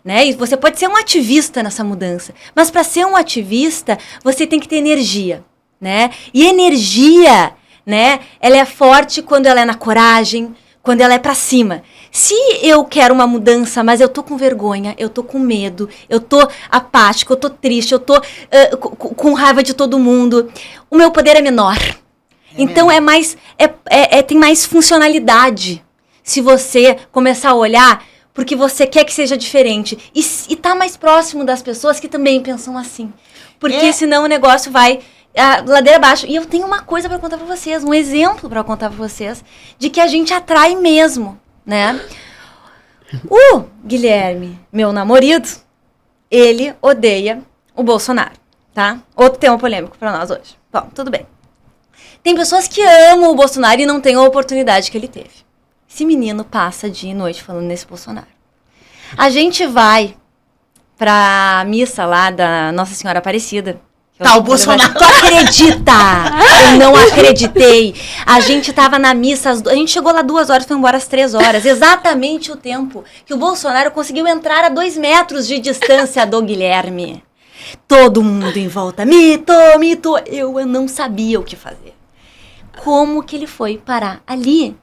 Né? E você pode ser um ativista nessa mudança. Mas para ser um ativista, você tem que ter energia. Né? E energia, né, ela é forte quando ela é na coragem, quando ela é para cima. Se eu quero uma mudança, mas eu tô com vergonha, eu tô com medo, eu tô apático, eu tô triste, eu tô com raiva de todo mundo, o meu poder é menor. Então tem mais funcionalidade se você começar a olhar porque você quer que seja diferente e tá mais próximo das pessoas que também pensam assim. Porque senão o negócio vai ladeira abaixo. E eu tenho uma coisa para contar para vocês, um exemplo para contar para vocês de que a gente atrai mesmo. Né? O Guilherme, meu namorado, ele odeia o Bolsonaro, tá? Outro tema polêmico para nós hoje. Bom, tudo bem. Tem pessoas que amam o Bolsonaro e não têm a oportunidade que ele teve. Esse menino passa dia e noite falando nesse Bolsonaro. A gente vai pra missa lá da Nossa Senhora Aparecida. Tá, o Bolsonaro. Tu acredita? Eu não acreditei. A gente tava na missa, a gente chegou lá 2 horas, foi embora às 3 horas. Exatamente o tempo que o Bolsonaro conseguiu entrar a 2 metros de distância do Guilherme. Todo mundo em volta. Mito, mito. Eu não sabia o que fazer. Como que ele foi parar ali?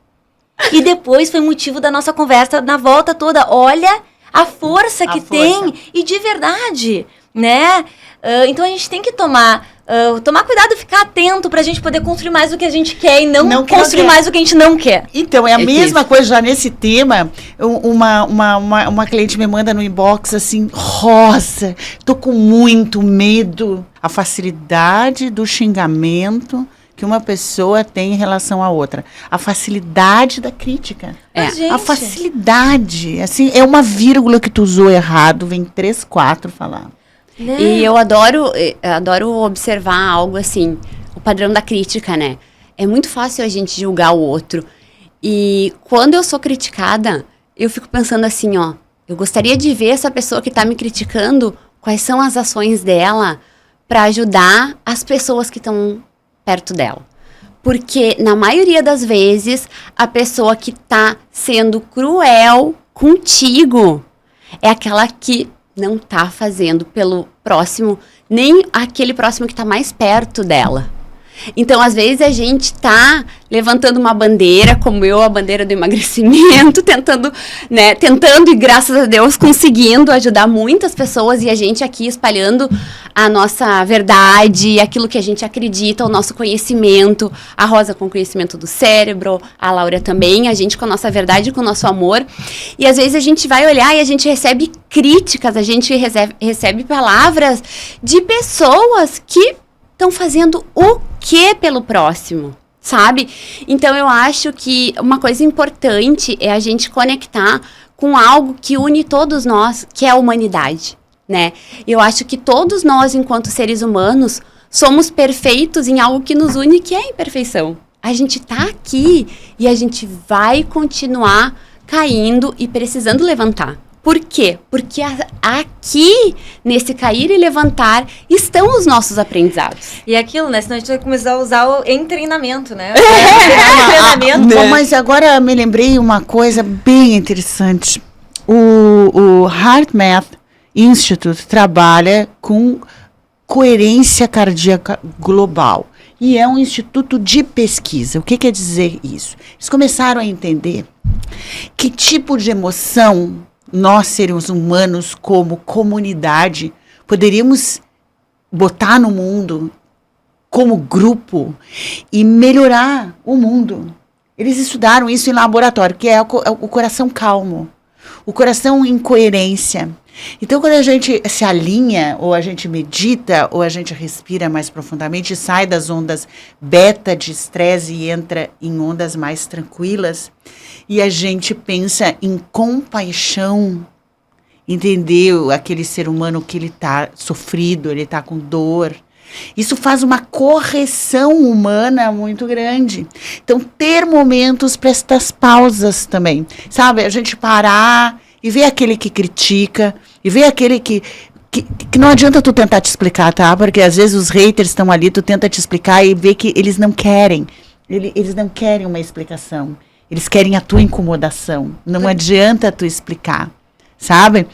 E depois foi motivo da nossa conversa na volta toda. Olha a força que tem. E de verdade, né? Então a gente tem que tomar cuidado, ficar atento pra gente poder construir mais do que a gente quer e não construir mais do que a gente não quer. Então, é a mesma coisa já nesse tema. Uma cliente me manda no inbox assim, Rosa, tô com muito medo. A facilidade do xingamento que uma pessoa tem em relação à outra. A facilidade da crítica. A facilidade. Assim, é uma vírgula que tu usou errado, vem 3, 4 falar. Né? E eu adoro observar algo assim, o padrão da crítica, né? É muito fácil a gente julgar o outro. E quando eu sou criticada, eu fico pensando assim, ó, eu gostaria de ver essa pessoa que tá me criticando, quais são as ações dela para ajudar as pessoas que estão perto dela. Porque, na maioria das vezes, a pessoa que tá sendo cruel contigo é aquela que não tá fazendo pelo próximo, nem aquele próximo que tá mais perto dela. Então, às vezes, a gente tá levantando uma bandeira, como eu, a bandeira do emagrecimento, tentando e, graças a Deus, conseguindo ajudar muitas pessoas, e a gente aqui espalhando a nossa verdade, aquilo que a gente acredita, o nosso conhecimento, a Rosa com o conhecimento do cérebro, a Laura também, a gente com a nossa verdade, com o nosso amor. E, às vezes, a gente vai olhar e a gente recebe críticas, a gente recebe palavras de pessoas que estão fazendo o que pelo próximo, sabe? Então, eu acho que uma coisa importante é a gente conectar com algo que une todos nós, que é a humanidade, né? Eu acho que todos nós, enquanto seres humanos, somos perfeitos em algo que nos une, que é a imperfeição. A gente tá aqui e a gente vai continuar caindo e precisando levantar. Por quê? Porque aqui, nesse cair e levantar, estão os nossos aprendizados. E aquilo, né? Senão a gente vai começar a usar em treinamento, né? Treinamento. Mas agora me lembrei uma coisa bem interessante. O HeartMath Institute trabalha com coerência cardíaca global. E é um instituto de pesquisa. O que quer dizer isso? Eles começaram a entender que tipo de emoção nós, seres humanos, como comunidade, poderíamos botar no mundo como grupo e melhorar o mundo. Eles estudaram isso em laboratório, que é o coração calmo, o coração em coerência. Então, quando a gente se alinha, ou a gente medita, ou a gente respira mais profundamente, sai das ondas beta de estresse e entra em ondas mais tranquilas, e a gente pensa em compaixão, entendeu? Aquele ser humano que ele está sofrido, ele está com dor. Isso faz uma correção humana muito grande. Então, ter momentos para estas pausas também, sabe? A gente parar e ver aquele que critica, e ver aquele que não adianta tu tentar te explicar, tá? Porque às vezes os haters estão ali, tu tenta te explicar e vê que eles não querem. Eles não querem uma explicação. Eles querem a tua incomodação. Não adianta tu explicar, sabe?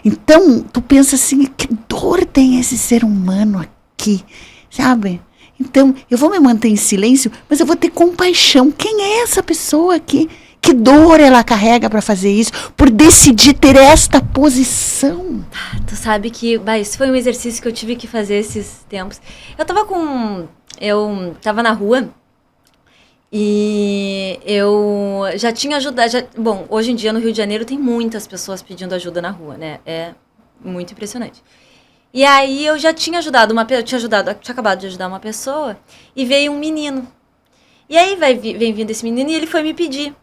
Então, tu pensa assim, que dor tem esse ser humano aqui, sabe? Então, eu vou me manter em silêncio, mas eu vou ter compaixão. Quem é essa pessoa aqui? Que dor ela carrega para fazer isso, por decidir ter esta posição. Tu sabe que, isso foi um exercício que eu tive que fazer esses tempos. Eu tava na rua e eu já tinha ajudado. Bom, hoje em dia no Rio de Janeiro tem muitas pessoas pedindo ajuda na rua, né? É muito impressionante. E aí eu já tinha ajudado tinha acabado de ajudar uma pessoa e veio um menino. E aí vem vindo esse menino e ele foi me pedir.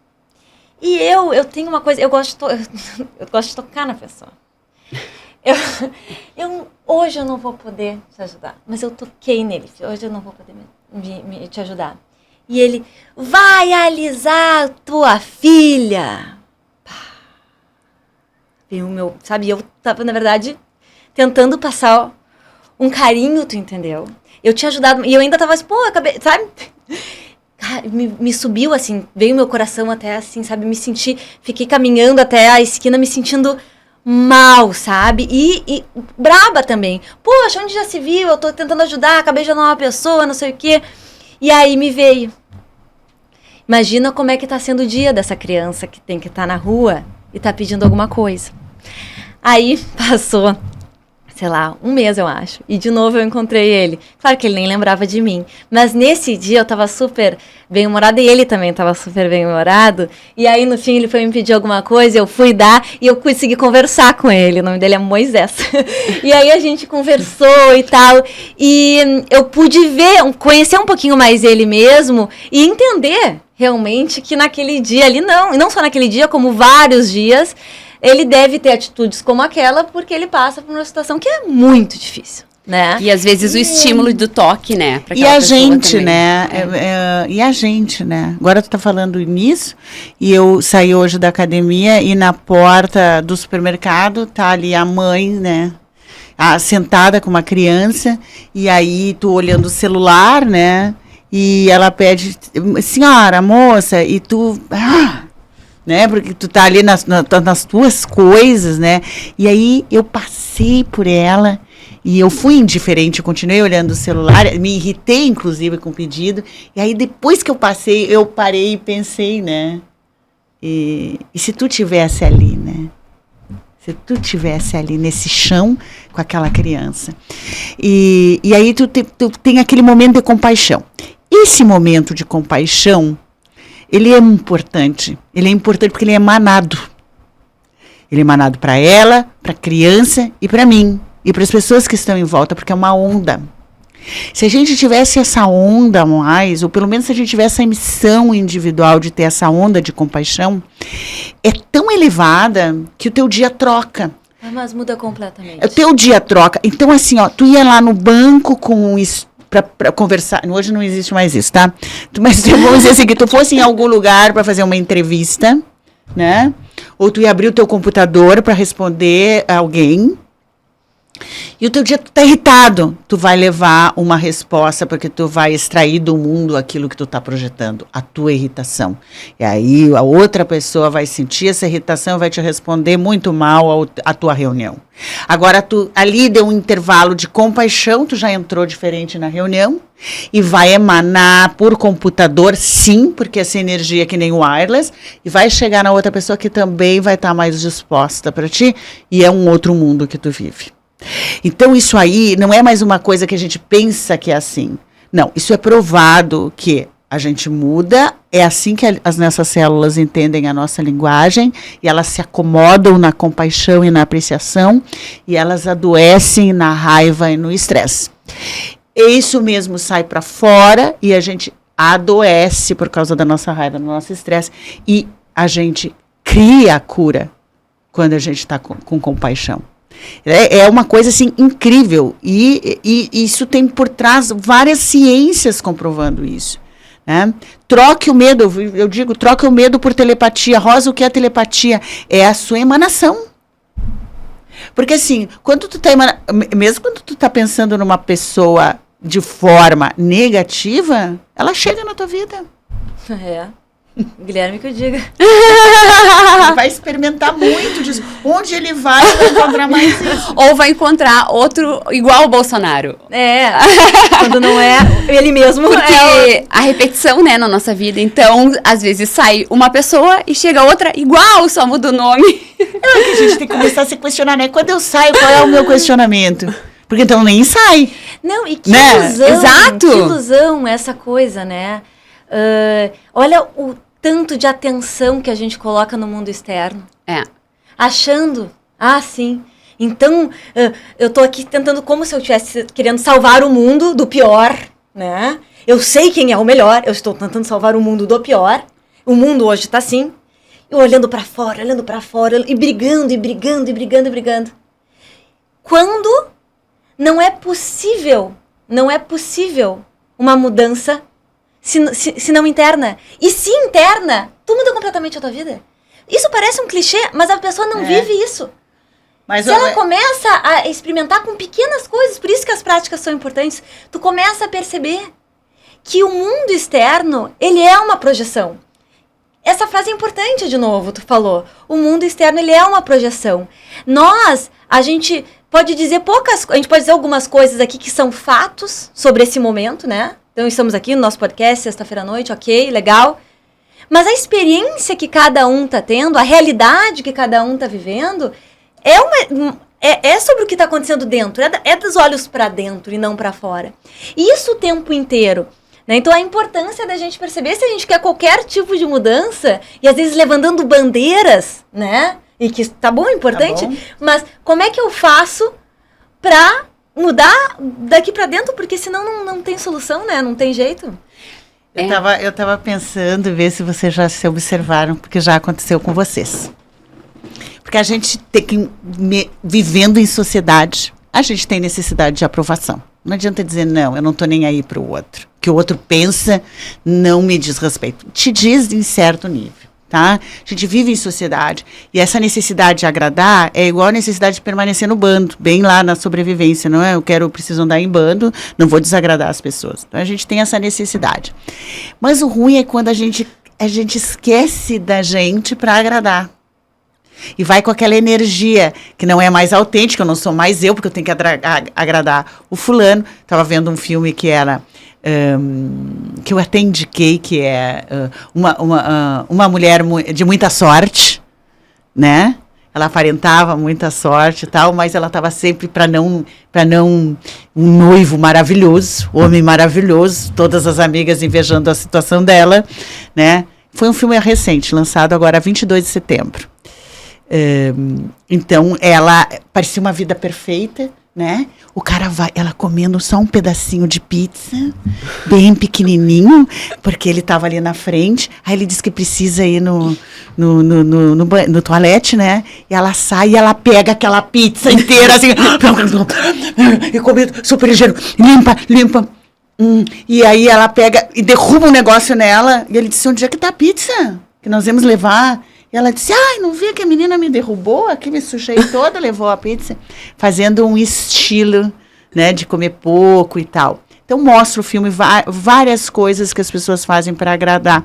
E eu tenho uma coisa, eu gosto de tocar na pessoa. Hoje eu não vou poder te ajudar, mas eu toquei nele. Hoje eu não vou poder te ajudar. E ele, vai alisar tua filha. Veio o meu, sabe, eu tava, na verdade, tentando passar um carinho, tu entendeu? Eu tinha ajudado, e eu ainda tava assim, pô, acabei, sabe? Me subiu, assim, veio meu coração até, assim, sabe, fiquei caminhando até a esquina, me sentindo mal, sabe? E braba também. Poxa, onde já se viu? Eu tô tentando ajudar, acabei de ajudar uma pessoa, não sei o quê. E aí me veio. Imagina como é que tá sendo o dia dessa criança que tem que estar na rua e tá pedindo alguma coisa. Aí passou, sei lá, um mês, eu acho. E de novo eu encontrei ele. Claro que ele nem lembrava de mim. Mas nesse dia eu tava super bem-humorada e ele também tava super bem-humorado. E aí no fim ele foi me pedir alguma coisa, eu fui dar e eu consegui conversar com ele. O nome dele é Moisés. E aí a gente conversou e tal. E eu pude conhecer um pouquinho mais ele mesmo e entender realmente que naquele dia ali, não só naquele dia, como vários dias, ele deve ter atitudes como aquela, porque ele passa por uma situação que é muito difícil, né? E às vezes o estímulo do toque, né? E a gente, né? E a gente, né? Agora tu tá falando nisso, e eu saí hoje da academia e na porta do supermercado tá ali a mãe, né? Sentada com uma criança, e aí tu olhando o celular, né? E ela pede, senhora, moça, e tu... né? Porque tu tá ali nas tuas coisas, né? E aí eu passei por ela e eu fui indiferente, eu continuei olhando o celular, me irritei, inclusive, com o pedido. E aí, depois que eu passei, eu parei e pensei, né? E se tu tivesse ali, né? Se tu tivesse ali nesse chão com aquela criança. E aí tu tem aquele momento de compaixão. Esse momento de compaixão, ele é importante. Ele é importante porque ele é emanado. Ele é emanado para ela, para a criança e para mim. E para as pessoas que estão em volta, porque é uma onda. Se a gente tivesse essa onda a mais, ou pelo menos se a gente tivesse a missão individual de ter essa onda de compaixão, é tão elevada que o teu dia troca. Mas muda completamente. O teu dia troca. Então, assim, ó, tu ia lá no banco com isso, para conversar. Hoje não existe mais isso, tá? Mas vamos dizer assim, que tu fosse em algum lugar para fazer uma entrevista, né? Ou tu ia abrir o teu computador para responder a alguém. E o teu dia tu tá irritado. Tu vai levar uma resposta porque tu vai extrair do mundo aquilo que tu tá projetando, a tua irritação. E aí a outra pessoa vai sentir essa irritação e vai te responder muito mal a tua reunião. Agora tu ali deu um intervalo de compaixão, tu já entrou diferente na reunião e vai emanar por computador, sim, porque essa energia é que nem o wireless, e vai chegar na outra pessoa que também vai estar mais disposta para ti, e é um outro mundo que tu vive. Então isso aí não é mais uma coisa que a gente pensa que é assim. Não, isso é provado que a gente muda, é assim que as nossas células entendem a nossa linguagem, e elas se acomodam na compaixão e na apreciação, e elas adoecem na raiva e no estresse. E isso mesmo sai para fora, e a gente adoece por causa da nossa raiva, do nosso estresse, e a gente cria a cura quando a gente está com compaixão. É uma coisa assim incrível, e isso tem por trás várias ciências comprovando isso, né? Troque o medo, eu digo, troque o medo por telepatia. Rosa, o que é telepatia? É a sua emanação. Porque assim, quando tu tá mesmo quando tu tá pensando numa pessoa de forma negativa, ela chega na tua vida. É. Guilherme que eu diga. Ele vai experimentar muito disso. Onde ele vai encontrar mais isso. Ou vai encontrar outro igual o Bolsonaro. É, quando não é ele mesmo. Porque a repetição, né, na nossa vida. Então, às vezes sai uma pessoa e chega outra igual, só muda o nome. É que a gente tem que começar a se questionar, né? Quando eu saio, qual é o meu questionamento? Porque então nem sai. Não, e que né? ilusão. Exato. Que ilusão essa coisa, né? Olha o tanto de atenção que a gente coloca no mundo externo. É. Achando, sim. Então, eu tô aqui tentando como se eu estivesse querendo salvar o mundo do pior, né? Eu sei quem é o melhor, eu estou tentando salvar o mundo do pior. O mundo hoje tá assim. Eu olhando pra fora, e brigando, e brigando, e brigando, e brigando. Quando não é possível uma mudança se não interna. E se interna, tu muda completamente a tua vida. Isso parece um clichê, mas a pessoa não vive isso. Mas se ela começa a experimentar com pequenas coisas, por isso que as práticas são importantes, tu começa a perceber que o mundo externo, ele é uma projeção. Essa frase é importante, de novo, tu falou. O mundo externo, ele é uma projeção. A gente pode dizer algumas coisas aqui que são fatos sobre esse momento, né? Então, estamos aqui no nosso podcast, sexta-feira à noite, ok, legal. Mas a experiência que cada um está tendo, a realidade que cada um está vivendo, é sobre o que está acontecendo dentro, é dos olhos para dentro e não para fora. E isso o tempo inteiro. Né? Então, a importância da gente perceber se a gente quer qualquer tipo de mudança, e às vezes levantando bandeiras, né? E que tá bom, importante, tá bom. Mas como é que eu faço para mudar daqui para dentro? Porque senão não tem solução, né? Não tem jeito. Eu tava pensando, ver se vocês já se observaram, porque já aconteceu com vocês. Porque a gente tem que, vivendo em sociedade, a gente tem necessidade de aprovação. Não adianta dizer, não, eu não estou nem aí para o outro. O que o outro pensa não me diz respeito. Te diz em certo nível, tá? A gente vive em sociedade e essa necessidade de agradar é igual a necessidade de permanecer no bando, bem lá na sobrevivência, não é? Eu preciso andar em bando, não vou desagradar as pessoas. Então, a gente tem essa necessidade. Mas o ruim é quando a gente esquece da gente para agradar. E vai com aquela energia que não é mais autêntica, eu não sou mais eu, porque eu tenho que agradar o fulano. Estava vendo um filme que era, que eu até indiquei, que é uma mulher de muita sorte, né? Ela aparentava muita sorte e tal, mas ela estava sempre para não um noivo maravilhoso, homem maravilhoso, todas as amigas invejando a situação dela, né? Foi um filme recente, lançado agora 22 de setembro. Então ela parecia uma vida perfeita, né? O cara ela comendo só um pedacinho de pizza, bem pequenininho, porque ele estava ali na frente. Aí ele diz que precisa ir no toalete, né? E ela sai e ela pega aquela pizza inteira assim, e come super ligeiro, limpa. E aí ela pega e derruba um negócio nela. E ele disse: onde é que tá a pizza? Que nós vamos levar. E ela disse: não vi que a menina me derrubou, aqui me sujei toda, levou a pizza, fazendo um estilo, né, de comer pouco e tal. Então mostra o filme várias coisas que as pessoas fazem para agradar.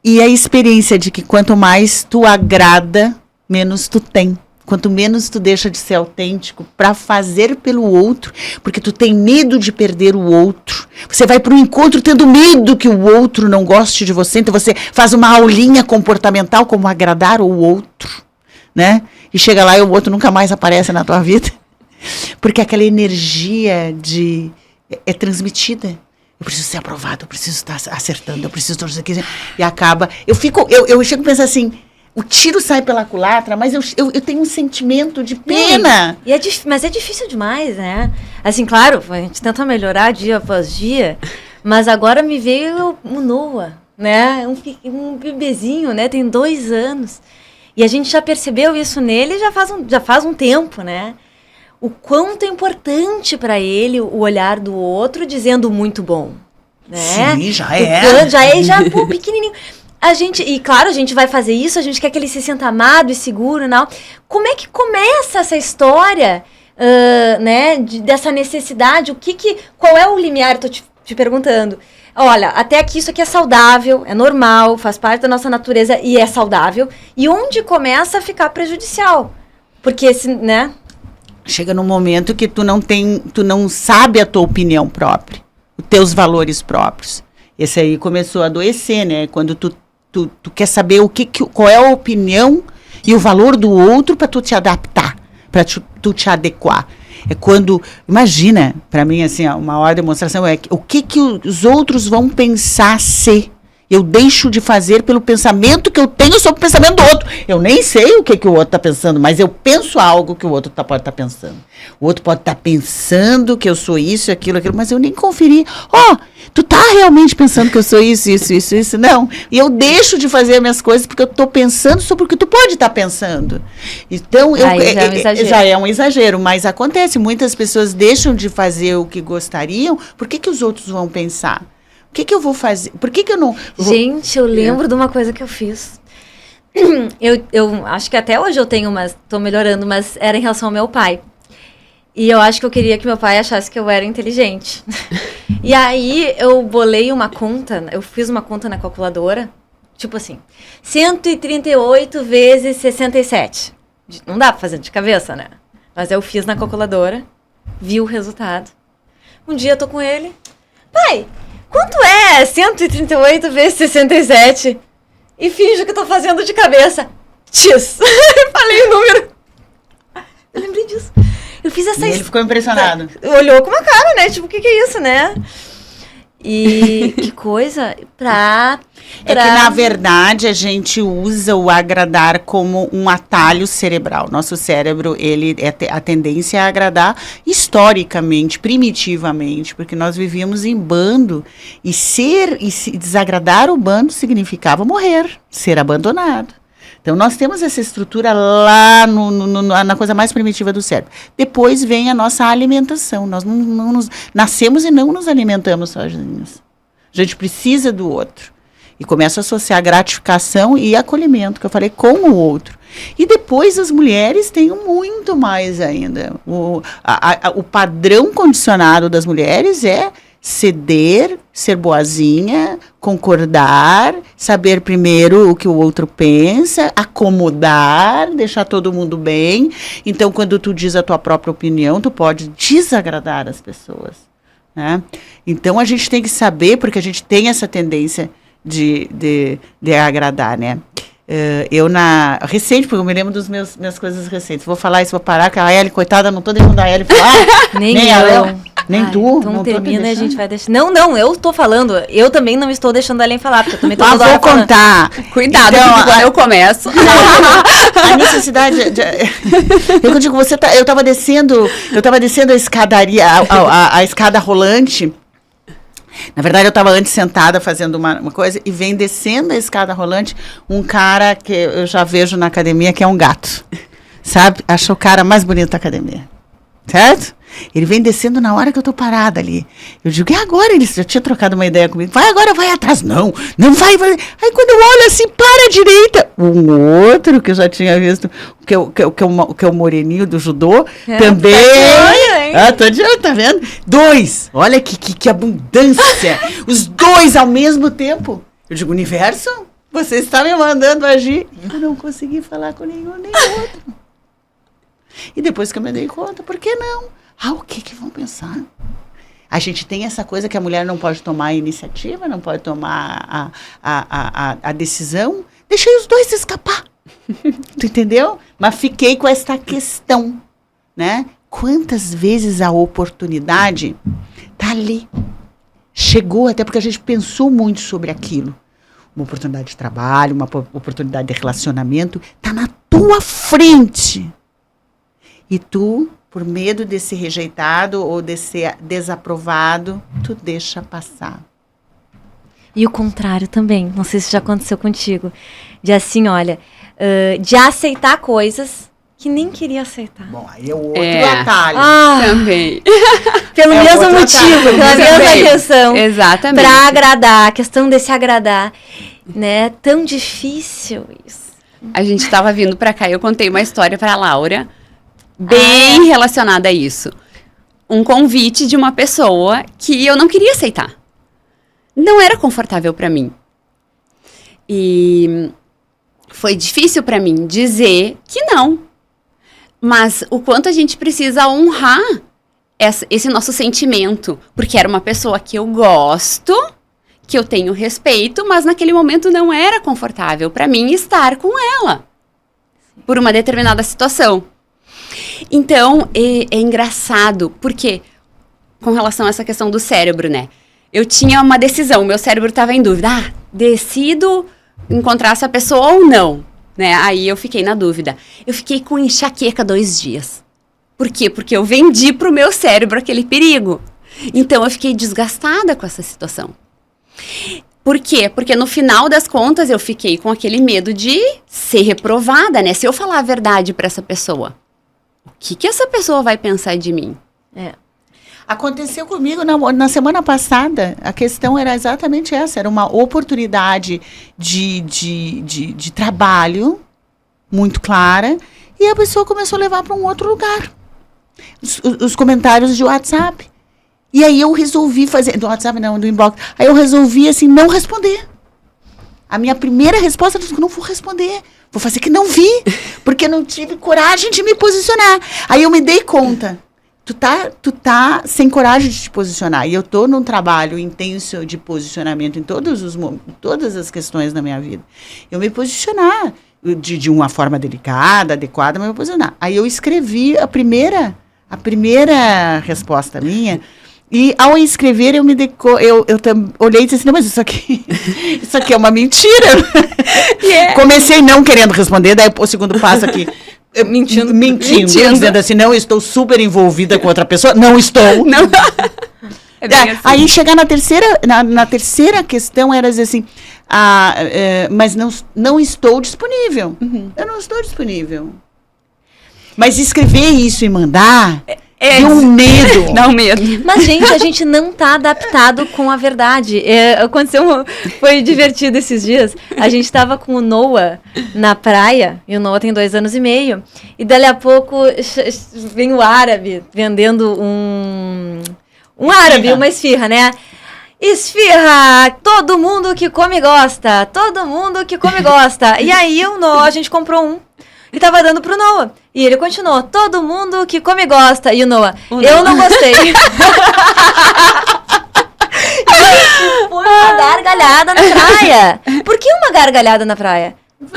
E a experiência de que quanto mais tu agrada, menos tu tem. Quanto menos tu deixa de ser autêntico para fazer pelo outro, porque tu tem medo de perder o outro. Você vai para um encontro tendo medo que o outro não goste de você, então você faz uma aulinha comportamental como agradar o outro, né? E chega lá e o outro nunca mais aparece na tua vida. Porque aquela energia é transmitida. Eu preciso ser aprovado, eu preciso estar acertando, eu preciso estar aqui. E acaba. Eu chego a pensar assim, o tiro sai pela culatra, mas eu tenho um sentimento de pena. Mas é difícil demais, né? Assim, claro, a gente tenta melhorar dia após dia, mas agora me veio o Noah, né? Um bebezinho, né? Tem 2 anos. E a gente já percebeu isso nele já faz um tempo, né? O quanto é importante para ele o olhar do outro dizendo muito bom, né? Sim, já é. Pô, pequenininho. E claro, a gente vai fazer isso, a gente quer que ele se sinta amado e seguro, não. Como é que começa essa história, né, dessa necessidade? Qual é o limiar? Estou te perguntando. Olha, até aqui isso aqui é saudável, é normal, faz parte da nossa natureza e é saudável. E onde começa a ficar prejudicial? Porque, né? Chega num momento que tu não sabe a tua opinião própria, os teus valores próprios. Esse aí começou a adoecer, né? Quando tu quer saber qual é a opinião e o valor do outro para tu te adaptar, para tu te adequar. É quando, imagina, para mim, assim, uma maior demonstração é o que os outros vão pensar se Eu deixo de fazer pelo pensamento que eu tenho sobre o pensamento do outro. Eu nem sei o que o outro está pensando, mas eu penso algo que o outro pode estar pensando. O outro pode estar pensando que eu sou isso, aquilo, mas eu nem conferi. Tu tá realmente pensando que eu sou isso? Não. E eu deixo de fazer as minhas coisas porque eu estou pensando sobre o que tu pode estar pensando. Então, já é um exagero, mas acontece. Muitas pessoas deixam de fazer o que gostariam. Por que os outros vão pensar? O que eu vou fazer? Por que eu não... Gente, eu lembro de uma coisa que eu fiz. Eu acho que até hoje eu tenho tô melhorando, mas era em relação ao meu pai. E eu acho que eu queria que meu pai achasse que eu era inteligente. E aí eu bolei uma conta, eu fiz uma conta na calculadora, tipo assim, 138 vezes 67. Não dá pra fazer de cabeça, né? Mas eu fiz na calculadora, vi o resultado. Um dia eu tô com ele, pai... Quanto é 138 vezes 67? E finjo que tô fazendo de cabeça. X. Falei o número. Eu lembrei disso. Eu fiz essa... E ele ficou impressionado. Olhou com uma cara, né? Tipo, o que é isso, né? E que coisa É que, na verdade, a gente usa o agradar como um atalho cerebral. Nosso cérebro, a tendência é agradar historicamente, primitivamente, porque nós vivíamos em bando e se desagradar o bando significava morrer, ser abandonado. Então, nós temos essa estrutura lá na coisa mais primitiva do cérebro. Depois vem a nossa alimentação. Nós nascemos e não nos alimentamos sozinhos. A gente precisa do outro. E começa a associar gratificação e acolhimento, que eu falei, com o outro. E depois as mulheres têm muito mais ainda. O padrão condicionado das mulheres é ceder, ser boazinha, concordar, saber primeiro o que o outro pensa, acomodar, deixar todo mundo bem. Então, quando tu diz a tua própria opinião, tu pode desagradar as pessoas, né? Então, a gente tem que saber, porque a gente tem essa tendência de agradar, né? Recente, porque eu me lembro das minhas coisas recentes. Vou falar isso, vou parar, que a Ellie, coitada, não tô deixando a Ellie falar. Nem eu. Nem tu. Então termina e a gente vai deixar. Não, eu tô falando. Eu também não estou deixando a Ellen falar, porque eu também tô vou contar. Cuidado, então, agora eu começo. A necessidade eu digo, eu tava descendo a escadaria, a escada rolante. Na verdade, eu estava antes sentada fazendo uma coisa e vem descendo a escada rolante um cara que eu já vejo na academia, que é um gato, sabe? Acho o cara mais bonito da academia, certo? Ele vem descendo na hora que eu tô parada ali. Eu digo, e agora? Ele já tinha trocado uma ideia comigo. Vai agora, vai atrás. Não vai. Aí quando eu olho assim, para a direita. Um outro que eu já tinha visto, que é o moreninho do judô, também. Tô de olho, tá vendo? 2. Olha que abundância. Os 2 ao mesmo tempo. Eu digo, universo, você está me mandando agir. Eu não consegui falar com nenhum nem outro. E depois que eu me dei conta, por que não? O que vão pensar? A gente tem essa coisa que a mulher não pode tomar a iniciativa, não pode tomar a decisão. Deixei os 2 escapar. Tu entendeu? Mas fiquei com esta questão, né? Quantas vezes a oportunidade tá ali? Chegou, até porque a gente pensou muito sobre aquilo. Uma oportunidade de trabalho, uma oportunidade de relacionamento, tá na tua frente. E tu, por medo de ser rejeitado ou de ser desaprovado, tu deixa passar. E o contrário também, não sei se já aconteceu contigo, de assim, olha, de aceitar coisas que nem queria aceitar. Bom, aí é o outro atalho. Também. Pelo mesmo motivo, pela mesma questão. Exatamente. Para agradar, a questão desse agradar, né? Tão difícil isso. A gente estava vindo para cá e eu contei uma história para a Laura, bem relacionada a isso. Um convite de uma pessoa que eu não queria aceitar. Não era confortável para mim. E foi difícil para mim dizer que não. Mas o quanto a gente precisa honrar esse nosso sentimento. Porque era uma pessoa que eu gosto, que eu tenho respeito, mas naquele momento não era confortável para mim estar com ela. Por uma determinada situação. Então, é engraçado, porque com relação a essa questão do cérebro, né? Eu tinha uma decisão, meu cérebro estava em dúvida. decido encontrar essa pessoa ou não, né? Aí eu fiquei na dúvida. Eu fiquei com enxaqueca 2 dias. Por quê? Porque eu vendi pro meu cérebro aquele perigo. Então eu fiquei desgastada com essa situação. Por quê? Porque no final das contas eu fiquei com aquele medo de ser reprovada, né? Se eu falar a verdade para essa pessoa, o que essa pessoa vai pensar de mim? Aconteceu comigo na semana passada. A questão era exatamente essa. Era uma oportunidade de trabalho muito clara. E a pessoa começou a levar para um outro lugar. Os comentários de WhatsApp. E aí eu resolvi fazer... Do WhatsApp não, do inbox. Aí eu resolvi, assim, não responder. A minha primeira resposta foi que não vou responder. Vou fazer que não vi. Porque não tive coragem de me posicionar. Aí eu me dei conta. Tu tá sem coragem de te posicionar. E eu tô num trabalho intenso de posicionamento em todas as questões da minha vida. Eu me posicionar de uma forma delicada, adequada, mas me posicionar. Aí eu escrevi a primeira resposta minha. E ao escrever, eu olhei e disse assim, não, mas isso aqui é uma mentira. Comecei não querendo responder, daí o segundo passo aqui, mentindo, dizendo assim, não, estou super envolvida com outra pessoa. Não estou. Não. Assim. Aí chegar na terceira questão era dizer assim, mas não estou disponível. Uhum. Eu não estou disponível. Mas escrever isso e mandar... Deu um medo. Dá um medo. Mas, gente, a gente não tá adaptado com a verdade. Foi divertido esses dias. A gente tava com o Noah na praia, e o Noah tem 2 anos e meio, e dali a pouco vem o árabe vendendo uma esfirra, né? Esfirra! Todo mundo que come gosta! Todo mundo que come gosta! E aí o Noah, a gente comprou um. E tava dando pro Noah. E ele continuou, todo mundo que come gosta. E o Noah, eu não gostei. Foi uma gargalhada na praia. Por que uma gargalhada na praia? Eu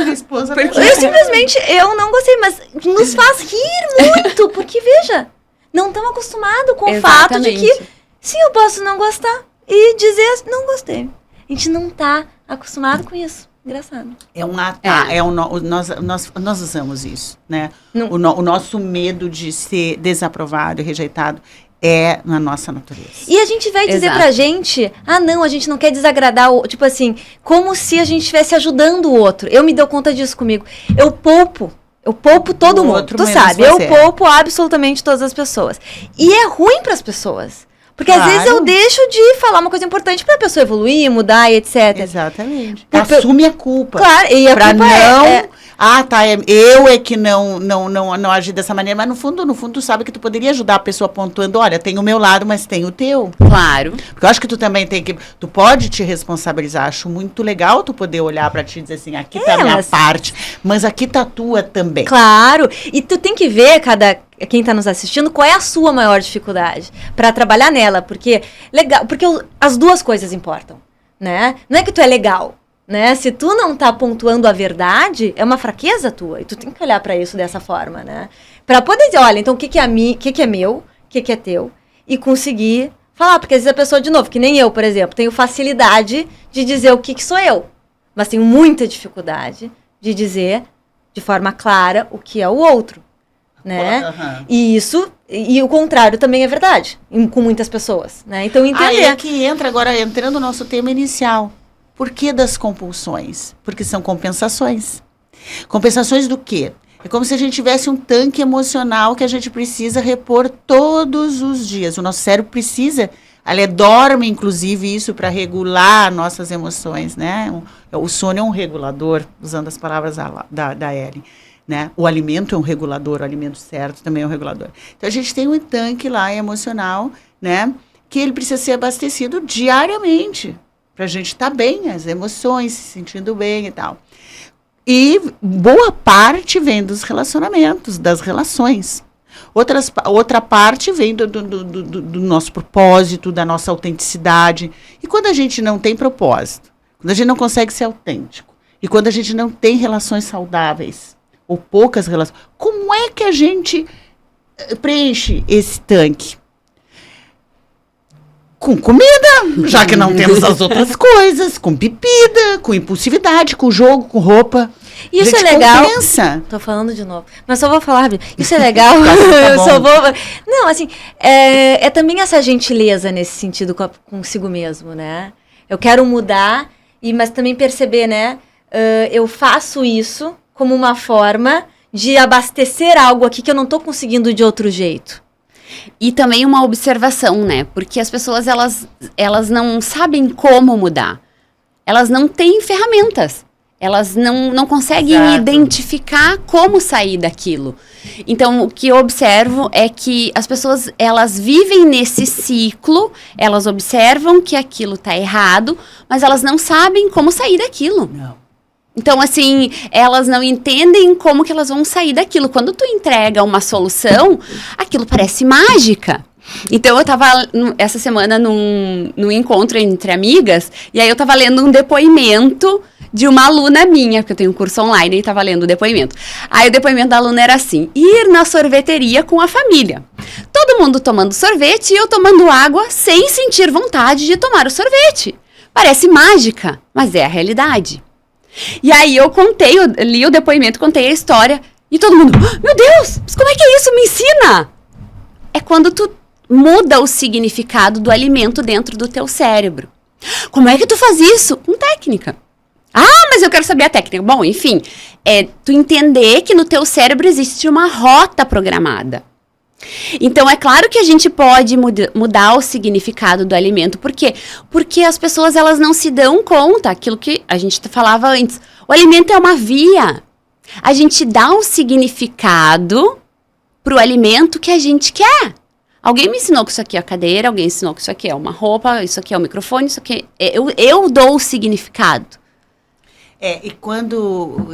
não gostei, mas nos faz rir muito. Porque, veja, não estamos acostumados com o fato de que, sim, eu posso não gostar. E dizer, não gostei. A gente não tá acostumado com isso. Engraçado. Nós usamos isso, né? O nosso medo de ser desaprovado e rejeitado é na nossa natureza. E a gente vai dizer pra gente, não, a gente não quer desagradar, tipo assim, como se a gente estivesse ajudando o outro. Eu me dou conta disso comigo. Eu poupo todo mundo, tu sabe. Eu poupo absolutamente todas as pessoas. E é ruim pras pessoas. Porque às vezes eu deixo de falar uma coisa importante pra pessoa evoluir, mudar e etc. Exatamente. Assume a culpa. Claro, e a culpa eu é que não agi dessa maneira, mas no fundo tu sabe que tu poderia ajudar a pessoa pontuando, olha, tem o meu lado, mas tem o teu. Claro. Porque eu acho que tu também tu pode te responsabilizar, acho muito legal tu poder olhar pra ti e dizer assim, aqui tá a minha parte, mas aqui tá a tua também. Claro, e tu tem que ver quem está nos assistindo, qual é a sua maior dificuldade para trabalhar nela, porque as duas coisas importam, né? Não é que tu é legal, né? Se tu não tá pontuando a verdade, é uma fraqueza tua, e tu tem que olhar para isso dessa forma, né? Para poder dizer, olha, então o que é meu, o que é teu, e conseguir falar, porque às vezes a pessoa, de novo, que nem eu, por exemplo, tenho facilidade de dizer o que sou eu, mas tenho muita dificuldade de dizer de forma clara o que é o outro. Né? Uhum. E o contrário também é verdade, com muitas pessoas, né? Então entender. É que entrando no nosso tema inicial. Por que das compulsões? Porque são compensações. Compensações do quê? É como se a gente tivesse um tanque emocional que a gente precisa repor todos os dias. O nosso cérebro precisa, dorme inclusive isso para regular nossas emoções, né? O sono é um regulador, usando as palavras da Ellen. Né? O alimento é um regulador, o alimento certo também é um regulador. Então, a gente tem um tanque lá emocional, né? Que ele precisa ser abastecido diariamente, para a gente estar bem, as emoções, se sentindo bem e tal. E boa parte vem dos relacionamentos, das relações. Outra parte vem do nosso propósito, da nossa autenticidade. E quando a gente não tem propósito, quando a gente não consegue ser autêntico, e quando a gente não tem relações saudáveis, ou poucas relações, como é que a gente preenche esse tanque? Com comida, já que não temos as outras coisas, com bebida, com impulsividade, com jogo, com roupa. Isso é legal. Compensa. Tô falando de novo, mas só vou falar. Isso é legal. Eu só vou. Não, assim, é também essa gentileza nesse sentido consigo mesmo, né? Eu quero mudar, mas também perceber, né? Eu faço isso como uma forma de abastecer algo aqui que eu não tô conseguindo de outro jeito. E também uma observação, né? Porque as pessoas, elas não sabem como mudar. Elas não têm ferramentas. Elas não conseguem identificar como sair daquilo. Então, o que eu observo é que as pessoas, elas vivem nesse ciclo, elas observam que aquilo está errado, mas elas não sabem como sair daquilo. Não. Então, assim, elas não entendem como que elas vão sair daquilo. Quando tu entrega uma solução, aquilo parece mágica. Então, eu tava essa semana num encontro entre amigas, e aí eu tava lendo um depoimento de uma aluna minha, porque eu tenho um curso online e tava lendo o depoimento. Aí o depoimento da aluna era assim: ir na sorveteria com a família. Todo mundo tomando sorvete e eu tomando água sem sentir vontade de tomar o sorvete. Parece mágica, mas é a realidade. E aí eu li o depoimento, contei a história, e todo mundo, meu Deus, mas como é que é isso? Me ensina! É quando tu muda o significado do alimento dentro do teu cérebro. Como é que tu faz isso? Com técnica. Ah, mas eu quero saber a técnica. Bom, enfim, tu entender que no teu cérebro existe uma rota programada. Então, é claro que a gente pode mudar o significado do alimento. Por quê? Porque as pessoas, elas não se dão conta, aquilo que a gente falava antes. O alimento é uma via. A gente dá um significado pro alimento que a gente quer. Alguém me ensinou que isso aqui é a cadeira, alguém ensinou que isso aqui é uma roupa, isso aqui é o microfone, isso aqui eu dou o significado. E quando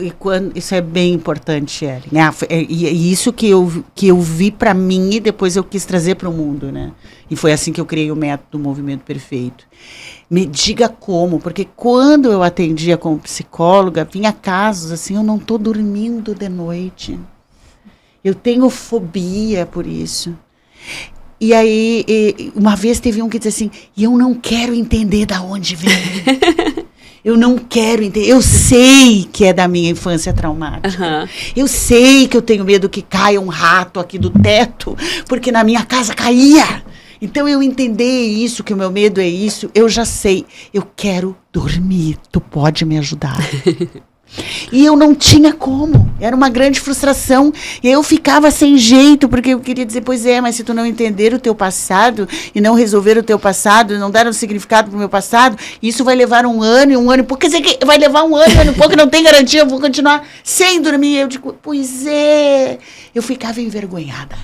isso é bem importante, Ellen, né? E isso que eu vi para mim e depois eu quis trazer para o mundo, né? E foi assim que eu criei o método do Movimento Perfeito. Me diga como, porque quando eu atendia como psicóloga, vinha casos assim, eu não estou dormindo de noite. Eu tenho fobia por isso. E aí, uma vez teve um que disse assim, e eu não quero entender da onde vem. Eu não quero entender. Eu sei que é da minha infância traumática. Uhum. Eu sei que eu tenho medo que caia um rato aqui do teto, porque na minha casa caía. Então, eu entender isso, que o meu medo é isso, eu já sei. Eu quero dormir. Tu pode me ajudar? E eu não tinha como. Era uma grande frustração. E eu ficava sem jeito, porque eu queria dizer, pois é, mas se tu não entender o teu passado e não resolver o teu passado, não dar um significado pro meu passado, isso vai levar um ano e pouco. Quer dizer que vai levar um ano e pouco, não tem garantia, eu vou continuar sem dormir. Eu digo, pois é. Eu ficava envergonhada.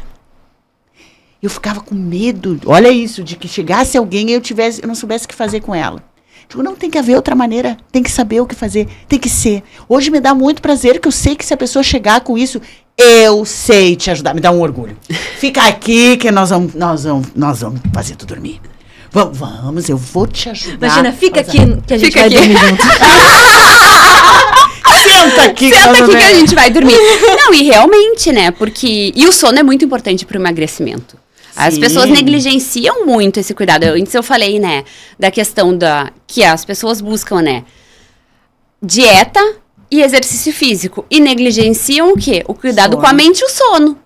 Eu ficava com medo, olha isso, de que chegasse alguém e eu não soubesse o que fazer com ela. Digo, não, tem que haver outra maneira, tem que saber o que fazer, tem que ser. Hoje me dá muito prazer, que eu sei que se a pessoa chegar com isso, eu sei te ajudar, me dá um orgulho. Fica aqui que nós vamos fazer tu dormir. Vamos, eu vou te ajudar. Imagina, fica aqui que a gente vai dormir junto. Senta aqui que a gente vai dormir. Não, e realmente, né, porque... E o sono é muito importante para o emagrecimento. As pessoas negligenciam muito esse cuidado. Antes eu falei, né, da questão que as pessoas buscam, né, dieta e exercício físico. E negligenciam o quê? O cuidado com a mente e o sono.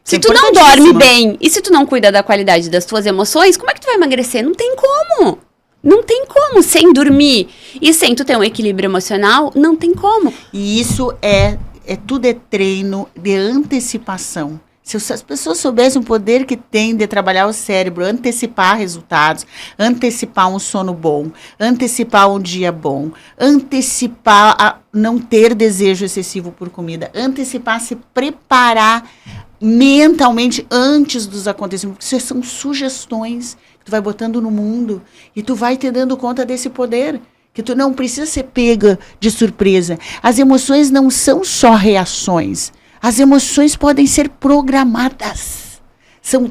Se tu não dorme bem e se tu não cuida da qualidade das tuas emoções, como é que tu vai emagrecer? Não tem como. Não tem como. Sem dormir e sem tu ter um equilíbrio emocional, não tem como. E isso tudo é treino de antecipação. Se as pessoas soubessem o poder que tem de trabalhar o cérebro, antecipar resultados, antecipar um sono bom, antecipar um dia bom, antecipar a não ter desejo excessivo por comida, antecipar se preparar mentalmente antes dos acontecimentos. Isso são sugestões que tu vai botando no mundo e tu vai te dando conta desse poder. Que tu não precisa ser pega de surpresa. As emoções não são só reações. As emoções podem ser programadas. São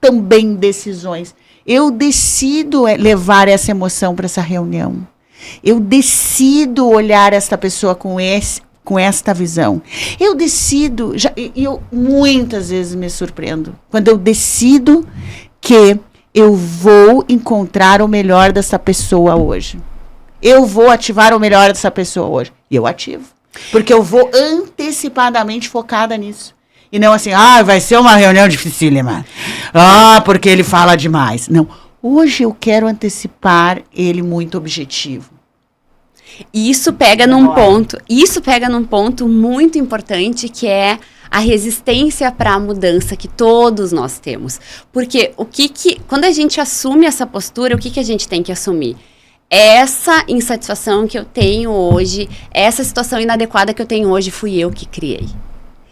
também decisões. Eu decido levar essa emoção para essa reunião. Eu decido olhar esta pessoa com esta visão. Eu decido, eu muitas vezes me surpreendo, quando eu decido que eu vou encontrar o melhor dessa pessoa hoje. Eu vou ativar o melhor dessa pessoa hoje. E eu ativo. Porque eu vou antecipadamente focada nisso. E não assim, vai ser uma reunião dificílima. Porque ele fala demais. Não. Hoje eu quero antecipar ele muito objetivo. Isso pega num ponto muito importante, que é a resistência para a mudança que todos nós temos. Porque quando a gente assume essa postura, o que a gente tem que assumir? Essa insatisfação que eu tenho hoje, essa situação inadequada que eu tenho hoje, fui eu que criei.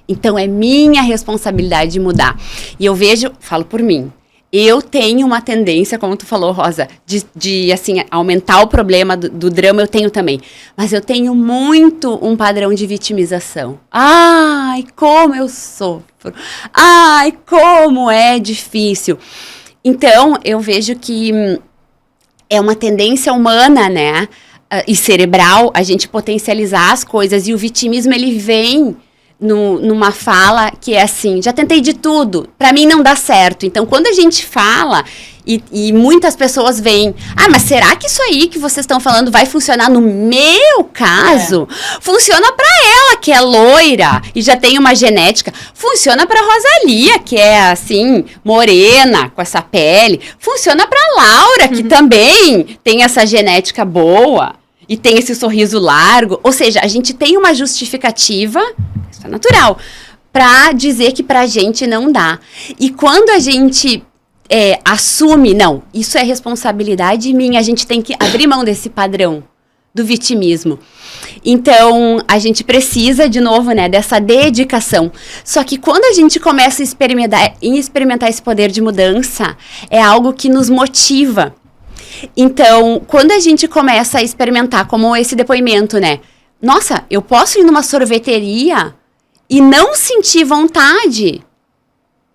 Então, é minha responsabilidade de mudar. E eu falo por mim, eu tenho uma tendência, como tu falou, Rosa, de assim, aumentar o problema do drama, eu tenho também. Mas eu tenho muito um padrão de vitimização. Ai, como eu sofro. Ai, como é difícil. Então, eu vejo que é uma tendência humana, né? E cerebral, a gente potencializar as coisas. E o vitimismo, ele vem numa fala que é assim, já tentei de tudo, pra mim não dá certo. Então, quando a gente fala, e muitas pessoas veem, mas será que isso aí que vocês estão falando vai funcionar no meu caso? Funciona pra ela, que é loira, e já tem uma genética. Funciona pra Rosalia, que é assim, morena, com essa pele. Funciona pra Laura, que também tem essa genética boa, e tem esse sorriso largo. Ou seja, a gente tem uma justificativa, isso é natural, pra dizer que pra gente não dá. E quando a gente assume, não, isso é responsabilidade minha, a gente tem que abrir mão desse padrão do vitimismo. Então, a gente precisa, de novo, né, dessa dedicação. Só que quando a gente começa a experimentar esse poder de mudança, é algo que nos motiva. Então, quando a gente começa a experimentar, como esse depoimento, né? Nossa, eu posso ir numa sorveteria e não sentir vontade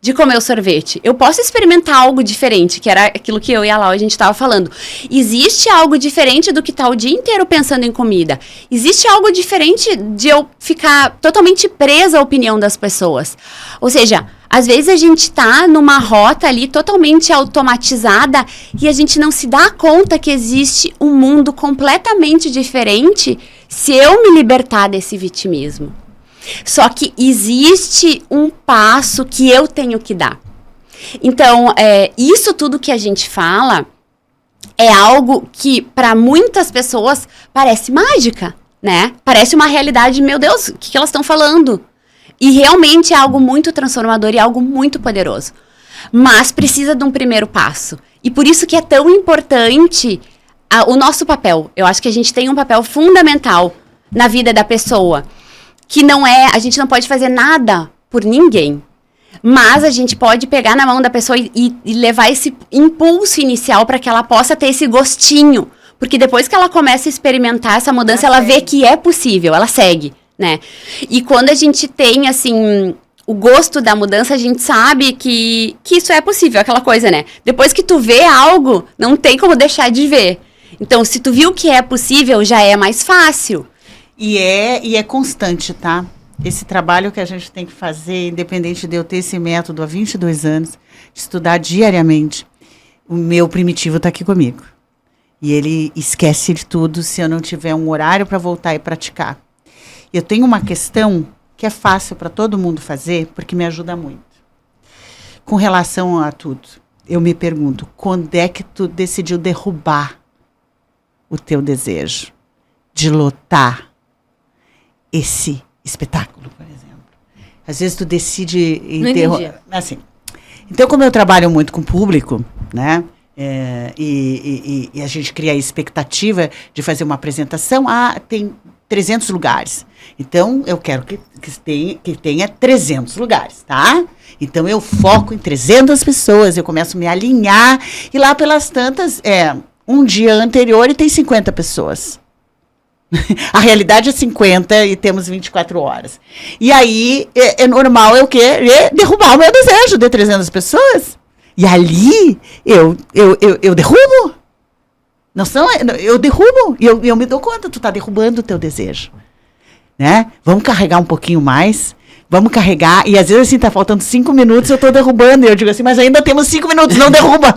de comer o sorvete. Eu posso experimentar algo diferente, que era aquilo que eu e a Lau a gente estava falando. Existe algo diferente do que estar o dia inteiro pensando em comida. Existe algo diferente de eu ficar totalmente presa à opinião das pessoas. Ou seja, às vezes a gente tá numa rota ali totalmente automatizada e a gente não se dá conta que existe um mundo completamente diferente se eu me libertar desse vitimismo. Só que existe um passo que eu tenho que dar. Então, isso tudo que a gente fala é algo que para muitas pessoas parece mágica, né? Parece uma realidade, meu Deus, o que elas estão falando? E realmente é algo muito transformador e algo muito poderoso. Mas precisa de um primeiro passo. E por isso que é tão importante o nosso papel. Eu acho que a gente tem um papel fundamental na vida da pessoa. Que não a gente não pode fazer nada por ninguém. Mas a gente pode pegar na mão da pessoa e levar esse impulso inicial para que ela possa ter esse gostinho. Porque depois que ela começa a experimentar essa mudança, ela vê que é possível, ela segue, né? E quando a gente tem, assim, o gosto da mudança, a gente sabe que isso é possível, aquela coisa, né? Depois que tu vê algo, não tem como deixar de ver. Então, se tu viu que é possível, já é mais fácil. E é constante, tá? Esse trabalho que a gente tem que fazer, independente de eu ter esse método há 22 anos, de estudar diariamente. O meu primitivo está aqui comigo. E ele esquece de tudo se eu não tiver um horário para voltar e praticar. Eu tenho uma questão que é fácil para todo mundo fazer, porque me ajuda muito. Com relação a tudo, eu me pergunto, quando é que tu decidiu derrubar o teu desejo de lotar esse espetáculo, por exemplo? Às vezes tu decide assim. Então, como eu trabalho muito com o público, né? E a gente cria a expectativa de fazer uma apresentação, tem 300 lugares. Então, eu quero que tenha 300 lugares, tá? Então, eu foco em 300 pessoas, eu começo a me alinhar, e lá pelas tantas, um dia anterior e tem 50 pessoas. A realidade é 50 e temos 24 horas. E aí, é normal eu derrubar o meu desejo de 300 pessoas. E ali, eu derrubo. Eu derrubo. E eu me dou conta, tu tá derrubando o teu desejo. né? Vamos carregar um pouquinho mais. Vamos carregar, e às vezes assim, tá faltando 5 minutos, eu tô derrubando, e eu digo assim, mas ainda temos 5 minutos, não derruba,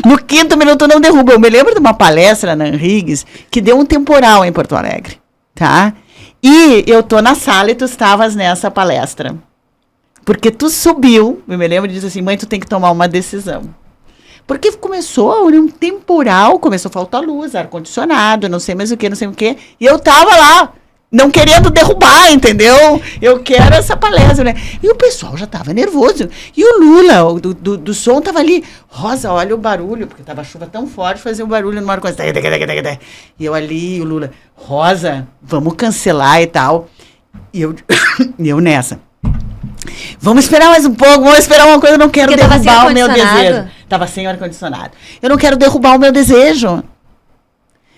no 5º minuto não derruba. Eu me lembro de uma palestra na Henrigues, que deu um temporal em Porto Alegre, tá? E eu tô na sala e tu estavas nessa palestra, porque tu subiu, eu me lembro e disse assim, mãe, tu tem que tomar uma decisão. Porque começou um temporal, começou a faltar luz, ar-condicionado, não sei mais o que, e eu tava lá, não querendo derrubar, entendeu? Eu quero essa palestra, né? E o pessoal já tava nervoso. E o Lula, do som, tava ali. Rosa, olha o barulho, porque tava a chuva tão forte, fazia um barulho numa hora. E eu ali, o Lula, Rosa, vamos cancelar e tal. E eu nessa. Vamos esperar mais um pouco, vamos esperar uma coisa, eu não quero porque derrubar o meu desejo. Tava sem ar-condicionado. Eu não quero derrubar o meu desejo.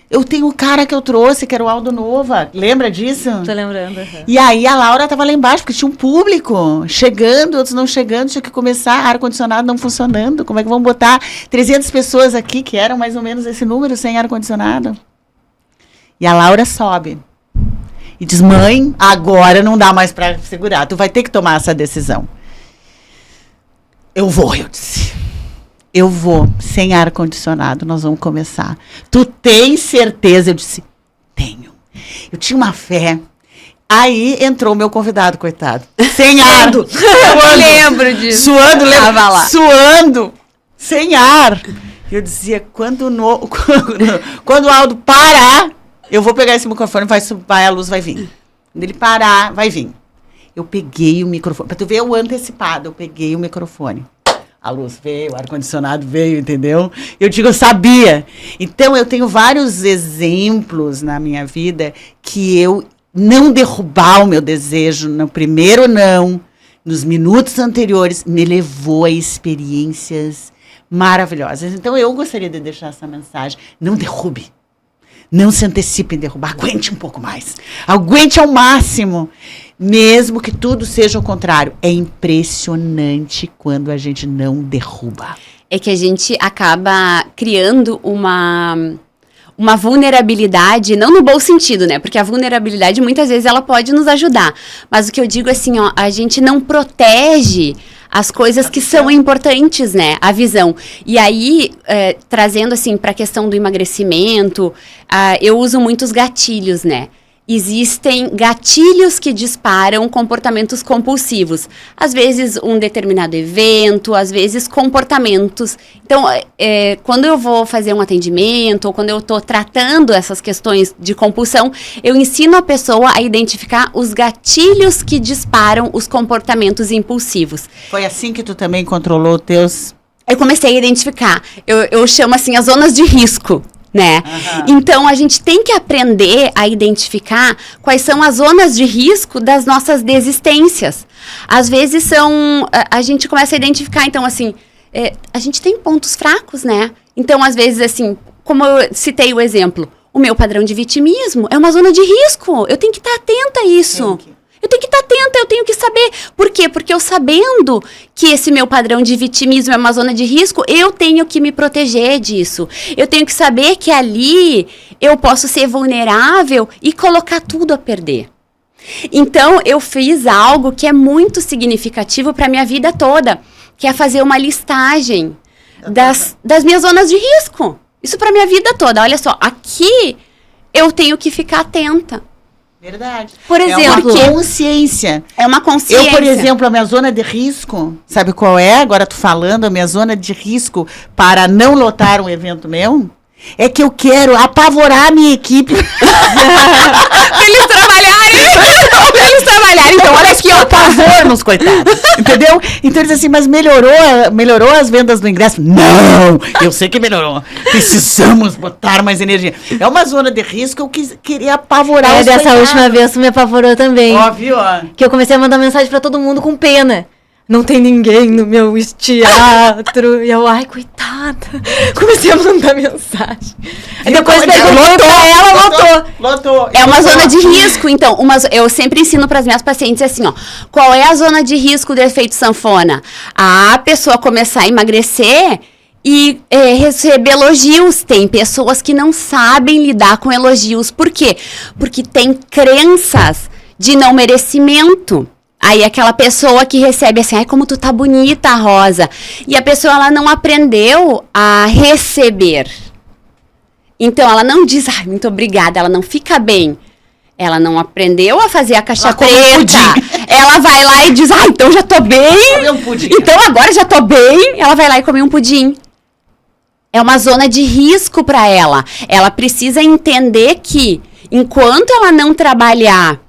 Eu tenho o cara que eu trouxe, que era o Aldo Nova. Lembra disso? Tô lembrando. Uhum. E aí a Laura tava lá embaixo, porque tinha um público chegando, outros não chegando, tinha que começar, ar-condicionado não funcionando. Como é que vamos botar 300 pessoas aqui, que eram mais ou menos esse número, sem ar-condicionado? E a Laura sobe. E diz, mãe, agora não dá mais para segurar. Tu vai ter que tomar essa decisão. Eu disse. Eu vou, sem ar-condicionado, nós vamos começar. Tu tem certeza? Eu disse, tenho. Eu tinha uma fé. Aí entrou o meu convidado, coitado. Sem ar. Eu lembro disso. Suando, Tava lá. Suando, sem ar. Eu dizia, quando o Aldo parar, eu vou pegar esse microfone, a luz vai vir. Quando ele parar, vai vir. Eu peguei o microfone. Para tu ver o antecipado, eu peguei o microfone. A luz veio, o ar-condicionado veio, entendeu? Eu digo, eu sabia. Então, eu tenho vários exemplos na minha vida que eu não derrubar o meu desejo no primeiro não, nos minutos anteriores, me levou a experiências maravilhosas. Então, eu gostaria de deixar essa mensagem. Não derrube. Não se antecipe em derrubar. Aguente um pouco mais. Aguente ao máximo. Mesmo que tudo seja o contrário. É impressionante quando a gente não derruba. É que a gente acaba criando uma vulnerabilidade, não no bom sentido, né? Porque a vulnerabilidade, muitas vezes, ela pode nos ajudar. Mas o que eu digo assim, ó, a gente não protege as coisas que são importantes, né? A visão. E aí, trazendo assim para a questão do emagrecimento, eu uso muitos gatilhos, né? Existem gatilhos que disparam comportamentos compulsivos. Às vezes, um determinado evento, às vezes, comportamentos. Então, quando eu vou fazer um atendimento, ou quando eu estou tratando essas questões de compulsão, eu ensino a pessoa a identificar os gatilhos que disparam os comportamentos impulsivos. Foi assim que tu também controlou os teus... Eu comecei a identificar. Eu chamo assim as zonas de risco. Né? Uhum. Então, a gente tem que aprender a identificar quais são as zonas de risco das nossas desistências. Às vezes, a gente começa a identificar, então, assim, a gente tem pontos fracos, né? Então, às vezes, assim, como eu citei o exemplo, o meu padrão de vitimismo é uma zona de risco. Eu tenho que estar atenta a isso. Eu tenho que estar atenta, eu tenho que saber. Por quê? Porque eu sabendo que esse meu padrão de vitimismo é uma zona de risco, eu tenho que me proteger disso. Eu tenho que saber que ali eu posso ser vulnerável e colocar tudo a perder. Então, eu fiz algo que é muito significativo para a minha vida toda, que é fazer uma listagem das minhas zonas de risco. Isso para a minha vida toda. Olha só, aqui eu tenho que ficar atenta. Verdade. Por exemplo, é uma consciência. É uma consciência. Eu, por exemplo, a minha zona de risco, sabe qual é? Agora tu falando, a minha zona de risco para não lotar um evento meu, é que eu quero apavorar a minha equipe. Eles trabalharem. Então, olha aqui, ó. Pavor nos coitados. Entendeu? Então, eles assim, mas melhorou as vendas do ingresso? Não! Eu sei que melhorou. Precisamos botar mais energia. É uma zona de risco, eu queria apavorar os dessa coitados. última vez tu me apavorou também. Óbvio, ó. Que eu comecei a mandar mensagem pra todo mundo com pena. Não tem ninguém no meu teatro. E eu, ai, coitada. Comecei a mandar mensagem. Aí depois perguntei pra ela, lotou. É uma zona de risco, então. Eu sempre ensino para as minhas pacientes assim, ó. Qual é a zona de risco do efeito sanfona? A pessoa começar a emagrecer e receber elogios. Tem pessoas que não sabem lidar com elogios. Por quê? Porque tem crenças de não merecimento. Aí aquela pessoa que recebe assim, ai, como tu tá bonita, Rosa. E a pessoa, ela não aprendeu a receber. Então, ela não diz, ai, muito obrigada, ela não fica bem. Ela não aprendeu a fazer a caixa preta. Ela vai lá e diz, ah, então já tô bem. Um pudim. Então agora já tô bem. Ela vai lá e come um pudim. É uma zona de risco para ela. Ela precisa entender que, enquanto ela não trabalhar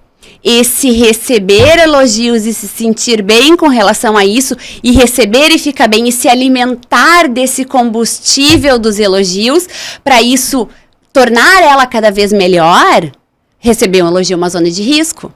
esse receber elogios e se sentir bem com relação a isso, e receber e ficar bem, e se alimentar desse combustível dos elogios, para isso tornar ela cada vez melhor, receber um elogio é uma zona de risco.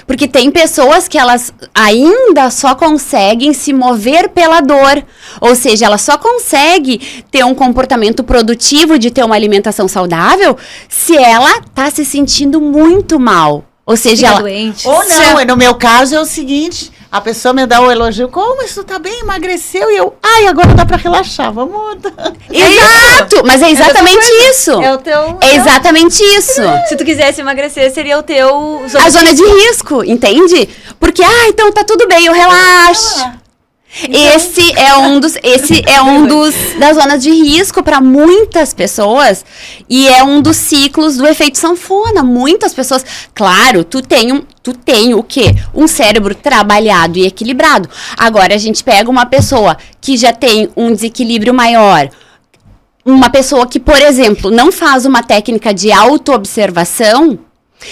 Porque tem pessoas que elas ainda só conseguem se mover pela dor. Ou seja, ela só consegue ter um comportamento produtivo de ter uma alimentação saudável se ela tá se sentindo muito mal. Ou seja, ela... doente. Ou não, no meu caso é o seguinte, a pessoa me dá o elogio, como isso tá bem, emagreceu, e eu, ai, agora dá pra relaxar, vamos. Exato, mas é exatamente isso. É o teu... É exatamente isso. Se tu quisesse emagrecer, seria o teu... A zona de risco, entende? Porque, então tá tudo bem, eu relaxo. Então, esse é um dos das zonas de risco para muitas pessoas e é um dos ciclos do efeito sanfona. Muitas pessoas, claro, tu tem o quê? Um cérebro trabalhado e equilibrado. Agora a gente pega uma pessoa que já tem um desequilíbrio maior, uma pessoa que, por exemplo, não faz uma técnica de autoobservação,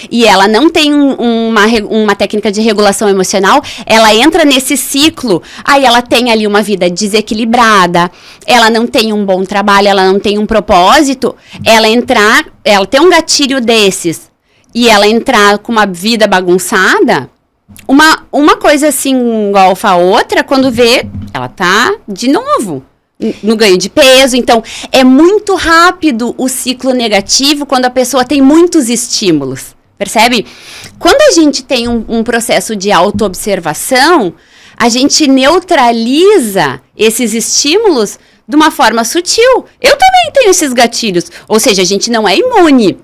e ela não tem uma técnica de regulação emocional, ela entra nesse ciclo, aí ela tem ali uma vida desequilibrada, ela não tem um bom trabalho, ela não tem um propósito, ela tem um gatilho desses, e ela entrar com uma vida bagunçada, uma coisa assim igual a outra, quando vê, ela tá de novo no ganho de peso. Então, é muito rápido o ciclo negativo quando a pessoa tem muitos estímulos. Percebe? Quando a gente tem um processo de autoobservação, a gente neutraliza esses estímulos de uma forma sutil. Eu também tenho esses gatilhos. Ou seja, a gente não é imune.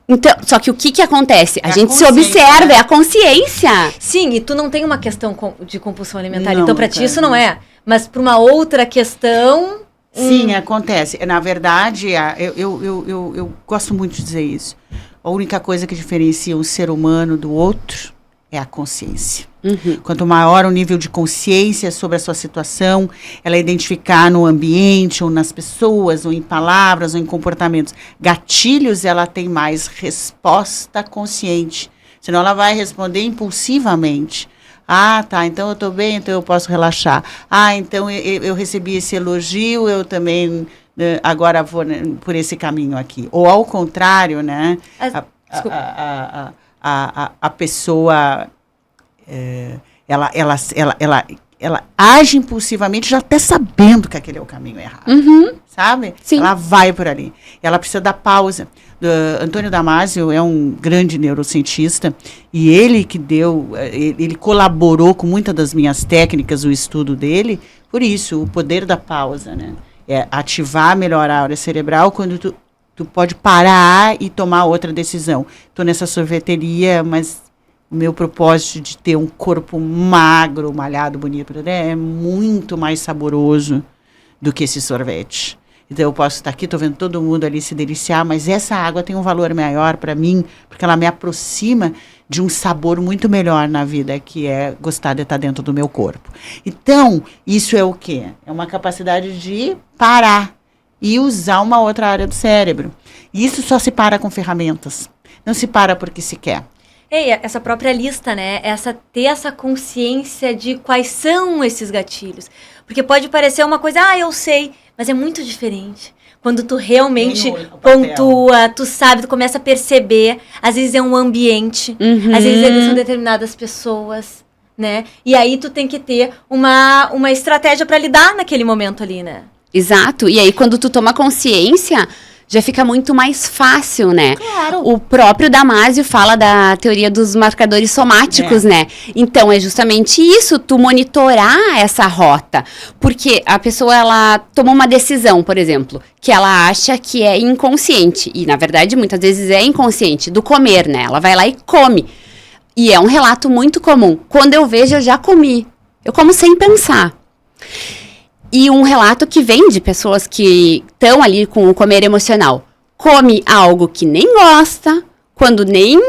Então, só que o que acontece? A gente se observa, né? É a consciência. Sim, e tu não tem uma questão de compulsão alimentar. Não, então, pra ti isso não é. Mas pra uma outra questão... Sim, acontece. Na verdade, eu gosto muito de dizer isso. A única coisa que diferencia um ser humano do outro é a consciência. Uhum. Quanto maior o nível de consciência sobre a sua situação, ela identificar no ambiente, ou nas pessoas, ou em palavras, ou em comportamentos, gatilhos, ela tem mais resposta consciente. Senão ela vai responder impulsivamente. Ah, tá, então eu tô bem, então eu posso relaxar. Ah, então eu recebi esse elogio, eu também... agora vou, né, por esse caminho aqui. Ou ao contrário, né? A pessoa ela age impulsivamente já até sabendo que aquele é o caminho errado. Uhum. Sabe? Sim. Ela vai por ali. Ela precisa dar pausa. Antônio Damasio é um grande neurocientista e ele que ele colaborou com muitas das minhas técnicas, o estudo dele, por isso, o poder da pausa, né? É ativar, melhorar a área cerebral quando tu pode parar e tomar outra decisão. Estou nessa sorveteria, mas o meu propósito de ter um corpo magro, malhado, bonito, é muito mais saboroso do que esse sorvete. Então eu posso estar aqui, estou vendo todo mundo ali se deliciar, mas essa água tem um valor maior para mim, porque ela me aproxima de um sabor muito melhor na vida, que é gostar de estar dentro do meu corpo. Então, isso é o quê? É uma capacidade de parar e usar uma outra área do cérebro. E isso só se para com ferramentas. Não se para porque se quer. Essa própria lista, né? Ter essa consciência de quais são esses gatilhos. Porque pode parecer uma coisa, eu sei, mas é muito diferente. Quando tu realmente pontua, tu sabe, tu começa a perceber. Às vezes é um ambiente, às vezes são determinadas pessoas, né? E aí tu tem que ter uma estratégia para lidar naquele momento ali, né? Exato. E aí quando tu toma consciência, já fica muito mais fácil, né? Claro. O próprio Damasio fala da teoria dos marcadores somáticos, né? Então, é justamente isso, tu monitorar essa rota. Porque a pessoa, ela tomou uma decisão, por exemplo, que ela acha que é inconsciente. E, na verdade, muitas vezes é inconsciente, do comer, né? Ela vai lá e come. E é um relato muito comum. Quando eu vejo, eu já comi. Eu como sem pensar. E um relato que vem de pessoas que estão ali com o comer emocional. Come algo que nem gosta, quando nem...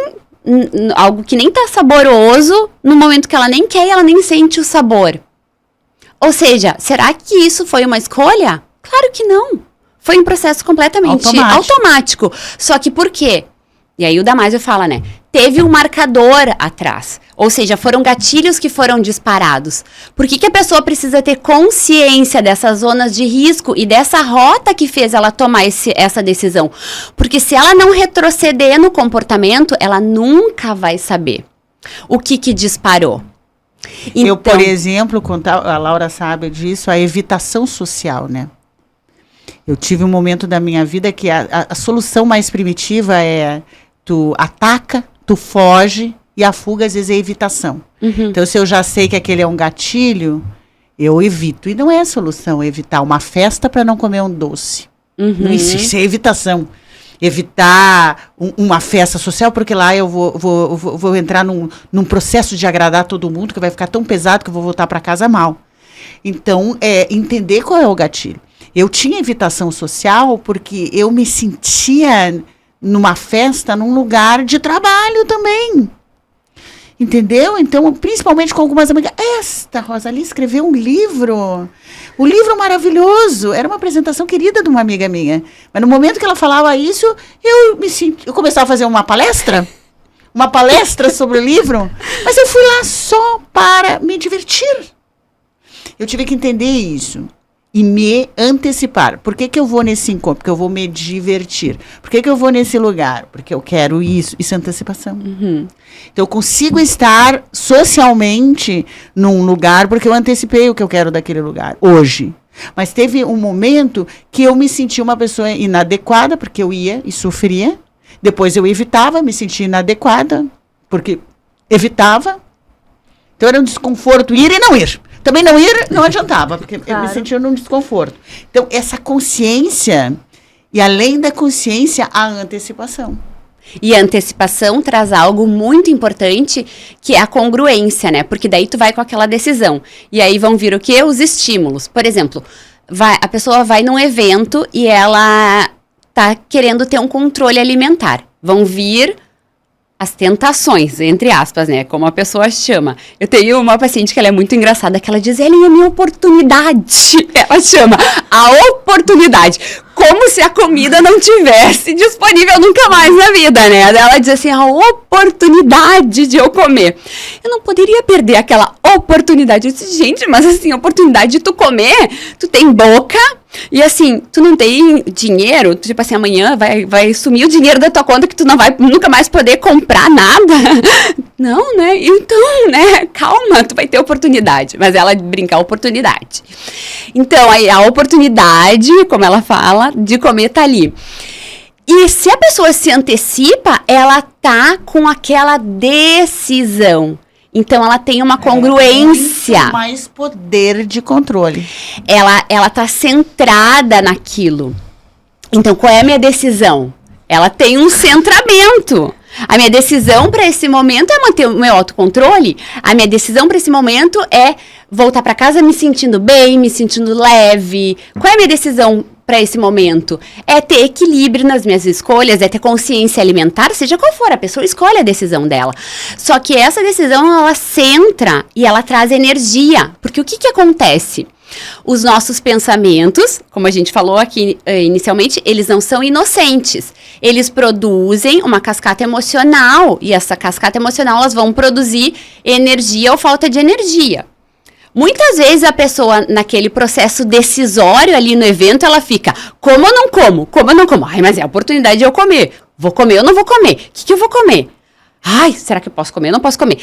algo que nem tá saboroso, no momento que ela nem quer e ela nem sente o sabor. Ou seja, será que isso foi uma escolha? Claro que não. Foi um processo completamente automático. Só que por quê? E aí o Damásio fala, né? Teve um marcador atrás. Ou seja, foram gatilhos que foram disparados. Por que a pessoa precisa ter consciência dessas zonas de risco e dessa rota que fez ela tomar essa decisão? Porque se ela não retroceder no comportamento, ela nunca vai saber o que disparou. Então, eu, por exemplo, a Laura sabe disso, a evitação social, né? Eu tive um momento da minha vida que a solução mais primitiva é tu ataca, tu foge, e a fuga às vezes é evitação. Então, se eu já sei que aquele é um gatilho, eu evito. E não é a solução evitar uma festa para não comer um doce. Não existe, isso é evitação. Evitar uma festa social, porque lá eu vou entrar num processo de agradar todo mundo, que vai ficar tão pesado que eu vou voltar para casa mal. Então, entender qual é o gatilho. Eu tinha evitação social porque eu me sentia numa festa, num lugar de trabalho também. Entendeu? Então, principalmente com algumas amigas. Esta Rosalie escreveu um livro. O livro maravilhoso. Era uma apresentação querida de uma amiga minha. Mas no momento que ela falava isso, eu começava a fazer uma palestra sobre o livro. Mas eu fui lá só para me divertir. Eu tive que entender isso. E me antecipar. Por que eu vou nesse encontro? Porque eu vou me divertir. Por que eu vou nesse lugar? Porque eu quero isso. Isso é antecipação. Então, eu consigo estar socialmente num lugar porque eu antecipei o que eu quero daquele lugar. Hoje. Mas teve um momento que eu me senti uma pessoa inadequada, porque eu ia e sofria. Depois eu evitava, me sentia inadequada, porque evitava. Então, era um desconforto ir e não ir. Também não ir, não adiantava, porque eu me sentia num desconforto. Então, essa consciência, e além da consciência, a antecipação. E a antecipação traz algo muito importante, que é a congruência, né? Porque daí tu vai com aquela decisão. E aí vão vir o quê? Os estímulos. Por exemplo, a pessoa vai num evento e ela tá querendo ter um controle alimentar. Vão vir as tentações, entre aspas, né? Como a pessoa chama. Eu tenho uma paciente que ela é muito engraçada, que ela diz, Ellen, é minha oportunidade. Ela chama a oportunidade. Como se a comida não tivesse disponível nunca mais na vida, né? Ela diz assim, a oportunidade de eu comer. Eu não poderia perder aquela oportunidade. Eu disse, gente, mas assim, a oportunidade de tu comer, tu tem boca, e assim, tu não tem dinheiro, tipo assim, amanhã vai sumir o dinheiro da tua conta que tu não vai nunca mais poder comprar nada. Não, né? Então, né, calma, tu vai ter oportunidade. Mas ela brinca, oportunidade. Então, aí a oportunidade, como ela fala, de comer tá ali. E se a pessoa se antecipa, ela tá com aquela decisão. Então, ela tem uma congruência. Muito mais poder de controle. Ela tá centrada naquilo. Então, qual é a minha decisão? Ela tem um centramento. A minha decisão para esse momento é manter o meu autocontrole. A minha decisão para esse momento é voltar para casa me sentindo bem, me sentindo leve. Qual é a minha decisão para esse momento? É ter equilíbrio nas minhas escolhas, é ter consciência alimentar, seja qual for, a pessoa escolhe a decisão dela. Só que essa decisão, ela centra e ela traz energia. Porque o que acontece? Os nossos pensamentos, como a gente falou aqui inicialmente, eles não são inocentes. Eles produzem uma cascata emocional. E essa cascata emocional, elas vão produzir energia ou falta de energia. Muitas vezes a pessoa, naquele processo decisório ali no evento, ela fica, como ou não como? Como ou não como? Ai, mas é a oportunidade de eu comer. Vou comer ou não vou comer? O que eu vou comer? Ai, será que eu posso comer ou não posso comer?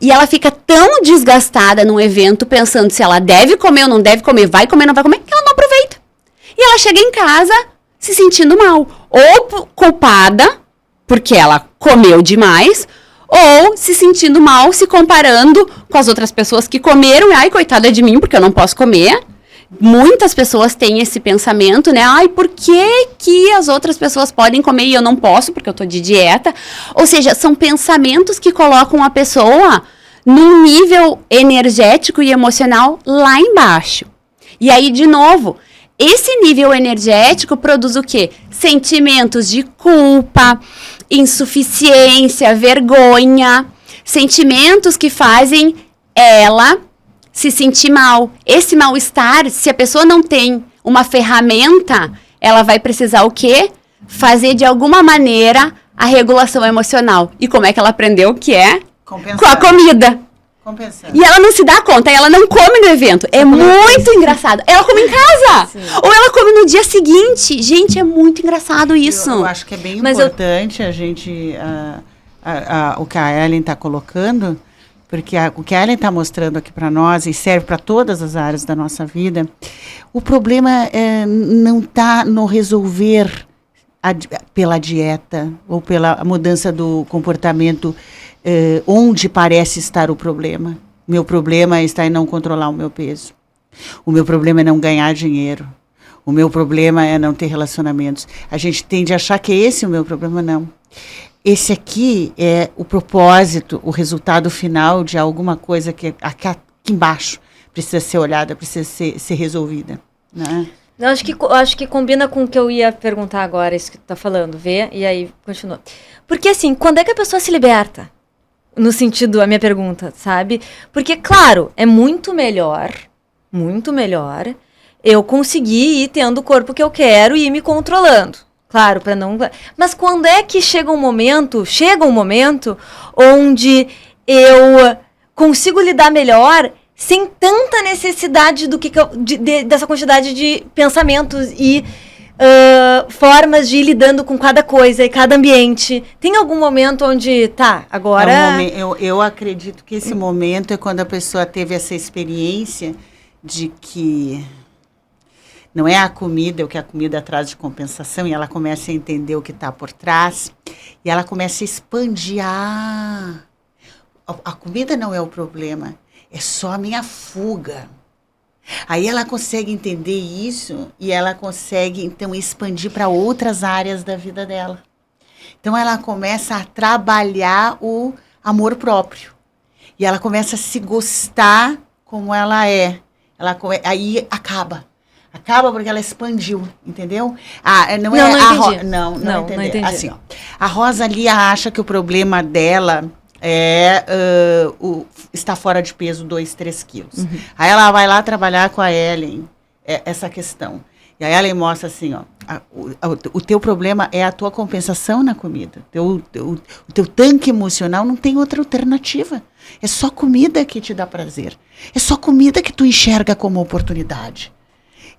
E ela fica tão desgastada num evento, pensando se ela deve comer ou não deve comer, vai comer ou não vai comer, que ela não aproveita. E ela chega em casa se sentindo mal. Ou culpada, porque ela comeu demais, ou se sentindo mal, se comparando com as outras pessoas que comeram. Ai, coitada de mim, porque eu não posso comer. muitas pessoas têm esse pensamento, né? Ai, por que as outras pessoas podem comer e eu não posso, porque eu tô de dieta? Ou seja, são pensamentos que colocam a pessoa num nível energético e emocional lá embaixo. E aí, de novo, esse nível energético produz o quê? Sentimentos de culpa, insuficiência, vergonha, sentimentos que fazem ela se sentir mal. Esse mal-estar, se a pessoa não tem uma ferramenta, ela vai precisar o quê? Fazer de alguma maneira a regulação emocional. E como é que ela aprendeu que é? Com a comida. Compensando. E ela não se dá conta, ela não come no evento. É muito engraçado. Ela come em casa. Sim. Ou ela come no dia seguinte. Gente, é muito engraçado isso. Eu acho que é bem Mas importante a gente... o que a Ellen está colocando, porque o que a Ellen está mostrando aqui para nós e serve para todas as áreas da nossa vida, o problema não está no resolver pela dieta ou pela mudança do comportamento onde parece estar o problema. Meu problema está em não controlar o meu peso. O meu problema é não ganhar dinheiro. O meu problema é não ter relacionamentos. A gente tende a achar que esse é o meu problema, não. Esse aqui é o propósito, o resultado final de alguma coisa que aqui embaixo precisa ser olhada, precisa ser resolvida, né? Eu acho que combina com o que eu ia perguntar agora, isso que tu tá falando, vê? E aí, continua. Porque assim, quando é que a pessoa se liberta? No sentido, a minha pergunta, sabe? Porque, claro, é muito melhor eu conseguir ir tendo o corpo que eu quero e ir me controlando. Claro, para não... Mas quando é que chega um momento onde eu consigo lidar melhor sem tanta necessidade dessa quantidade de pensamentos e formas de ir lidando com cada coisa e cada ambiente? Tem algum momento onde, tá, agora... Eu acredito que esse momento é quando a pessoa teve essa experiência de que... Não é a comida, o que a comida traz de compensação, e ela começa a entender o que está por trás, e ela começa a expandir. A comida não é o problema, é só a minha fuga. Aí ela consegue entender isso, e ela consegue, então, expandir para outras áreas da vida dela. Então, ela começa a trabalhar o amor próprio. E ela começa a se gostar como ela é. Aí acaba porque ela expandiu, entendeu? Não entendi. Assim, ó, a Rosa ali acha que o problema dela é estar fora de peso 2, 3 quilos. Uhum. Aí ela vai lá trabalhar com a Ellen essa questão. E a Ellen mostra assim, ó, o teu problema é a tua compensação na comida. O teu tanque emocional não tem outra alternativa. É só comida que te dá prazer. É só comida que tu enxerga como oportunidade.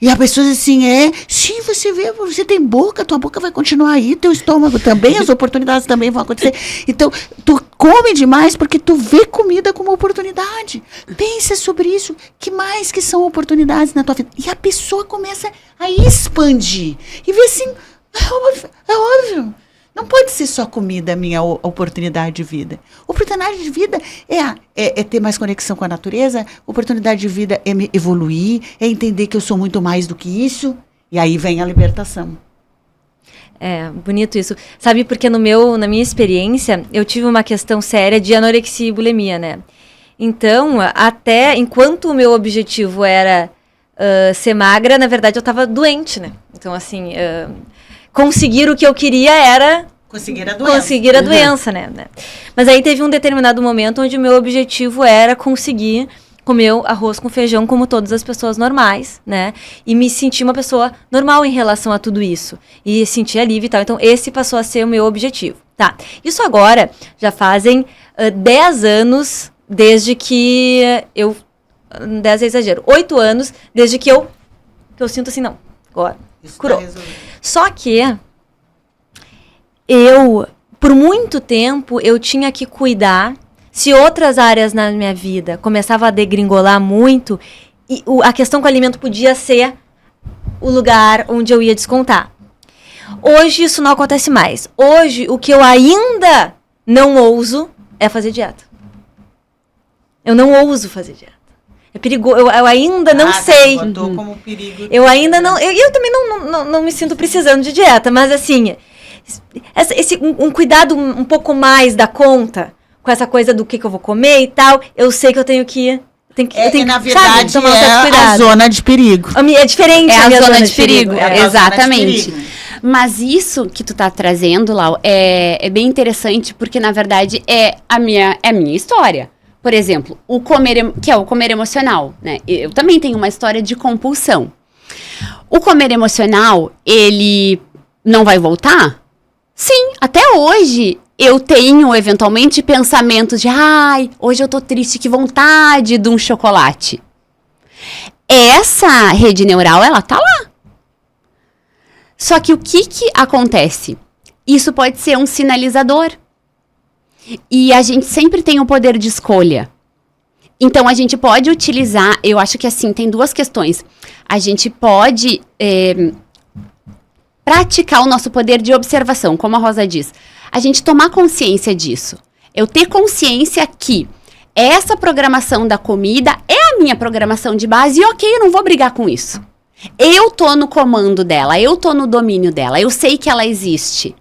E a pessoa diz assim, sim, você vê, você tem boca, tua boca vai continuar aí, teu estômago também, as oportunidades também vão acontecer. Então, tu come demais porque tu vê comida como oportunidade. Pensa sobre isso, que mais que são oportunidades na tua vida. E a pessoa começa a expandir. E vê assim, é óbvio. Não pode ser só comida a minha oportunidade de vida. Oportunidade de vida é ter mais conexão com a natureza. Oportunidade de vida é me evoluir, é entender que eu sou muito mais do que isso. E aí vem a libertação. É, bonito isso. Sabe, porque na minha experiência, eu tive uma questão séria de anorexia e bulimia, né? Então, até enquanto o meu objetivo era ser magra, na verdade eu estava doente, né? Então, assim... conseguir o que eu queria era... Conseguir a doença, né? Mas aí teve um determinado momento onde o meu objetivo era conseguir comer arroz com feijão como todas as pessoas normais, né? E me sentir uma pessoa normal em relação a tudo isso. E sentir alívio e tal. Então, esse passou a ser o meu objetivo. Tá. Isso agora já fazem 10 anos desde que eu... 10 é exagero. 8 anos desde que eu sinto assim, não. Agora, isso curou. Tá resolvido. Só que por muito tempo, eu tinha que cuidar. Se outras áreas na minha vida começavam a degringolar muito, a questão com o alimento podia ser o lugar onde eu ia descontar. Hoje isso não acontece mais. Hoje, o que eu ainda não ouso é fazer dieta. Eu não ouso fazer dieta. É perigoso. Eu ainda não sei. Botou como perigo. Eu ainda não... Eu também não me sinto precisando de dieta, mas assim... um cuidado um pouco mais da conta, com essa coisa do que eu vou comer e tal, eu sei que eu tenho que... na verdade, tomar um certo a cuidado. zona de perigo. É diferente É a a minha zona de perigo. É a Exatamente. zona de perigo. Mas isso que tu tá trazendo, Lau, é bem interessante, porque, na verdade, é a minha história. Por exemplo, que é o comer emocional, né? Eu também tenho uma história de compulsão. O comer emocional, ele não vai voltar? Sim, até hoje eu tenho, eventualmente, pensamentos de ai, hoje eu tô triste, que vontade de um chocolate. Essa rede neural, ela tá lá. Só que o que acontece? Isso pode ser um sinalizador. E a gente sempre tem o poder de escolha. Então, a gente pode utilizar, eu acho que assim, tem duas questões. A gente pode praticar o nosso poder de observação, como a Rosa diz. A gente tomar consciência disso. Eu ter consciência que essa programação da comida é a minha programação de base e ok, eu não vou brigar com isso. Eu tô no comando dela, eu tô no domínio dela, eu sei que ela existe.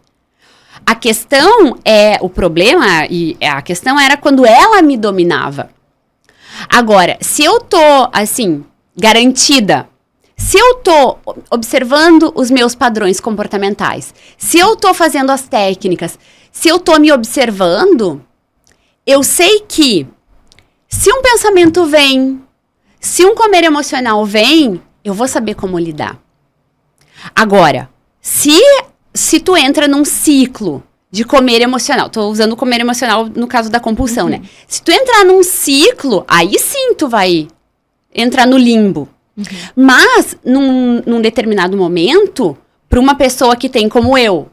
A questão o problema, e a questão era quando ela me dominava. Agora, se eu tô, assim, garantida, se eu tô observando os meus padrões comportamentais, se eu tô fazendo as técnicas, se eu tô me observando, eu sei que se um pensamento vem, se um comer emocional vem, eu vou saber como lidar. Agora, se tu entra num ciclo de comer emocional, tô usando comer emocional no caso da compulsão, né? Se tu entrar num ciclo, aí sim tu vai entrar no limbo. Mas, num determinado momento, para uma pessoa que tem como eu,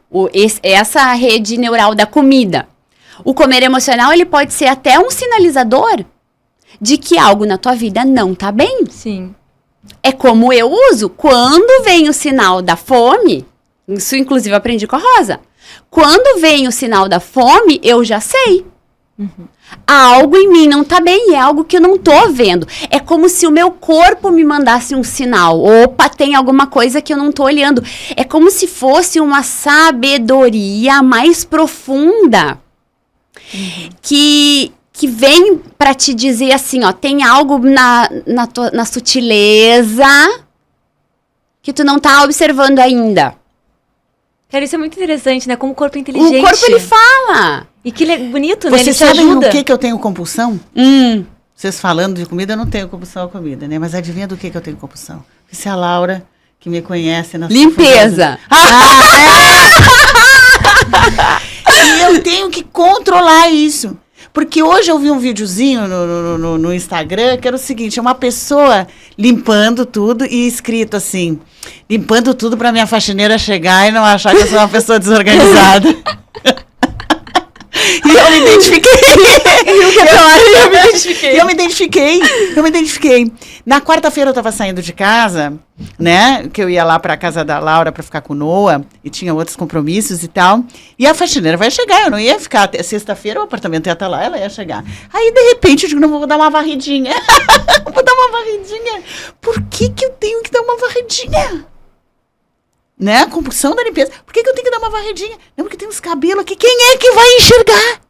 essa rede neural da comida, o comer emocional, ele pode ser até um sinalizador de que algo na tua vida não tá bem. Sim. É como eu uso. Quando vem o sinal da fome, isso inclusive eu aprendi com a Rosa. Quando vem o sinal da fome, eu já sei. Algo em mim não tá bem, é algo que eu não tô vendo. É como se o meu corpo me mandasse um sinal. Opa, tem alguma coisa que eu não tô olhando. É como se fosse uma sabedoria mais profunda. Que vem pra te dizer assim, ó, tem algo na sutileza que tu não tá observando ainda. Cara, isso é muito interessante, né? Como o corpo é inteligente. O corpo, ele fala. E que bonito, né? Vocês Ele te sabem ajuda. o que eu tenho compulsão? Vocês falando de comida, eu não tenho compulsão à comida, né? Mas adivinha do que eu tenho compulsão? Isso é a Laura, que me conhece. Limpeza. E eu tenho que controlar isso. Porque hoje eu vi um videozinho no Instagram que era o seguinte, é uma pessoa limpando tudo e escrito assim, limpando tudo para minha faxineira chegar e não achar que eu sou uma pessoa desorganizada. E eu me identifiquei. Eu me identifiquei. Na quarta-feira eu tava saindo de casa, né? Que eu ia lá pra casa da Laura pra ficar com o Noah e tinha outros compromissos e tal. E a faxineira vai chegar, eu não ia ficar até sexta-feira, o apartamento ia estar lá, ela ia chegar. Aí, de repente, eu digo, não, vou dar uma varridinha. Vou dar uma varridinha. Por que eu tenho que dar uma varridinha? Né? A compulsão da limpeza. Por que eu tenho que dar uma varridinha? Não, porque tem uns cabelos aqui. Quem é que vai enxergar?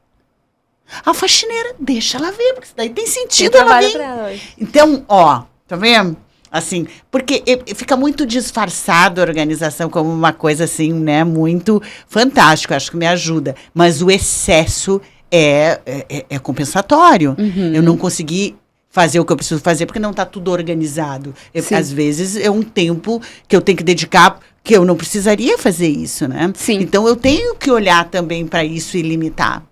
A faxineira. Deixa ela ver, porque isso daí tem sentido ela ver. Então, ó, tá vendo? Assim, porque fica muito disfarçado a organização como uma coisa assim, né? Muito fantástico, acho que me ajuda. Mas o excesso é compensatório. Eu não consegui fazer o que eu preciso fazer porque não está tudo organizado. Às vezes é um tempo que eu tenho que dedicar que eu não precisaria fazer isso, né? Sim. Então eu tenho que olhar também para isso e limitar.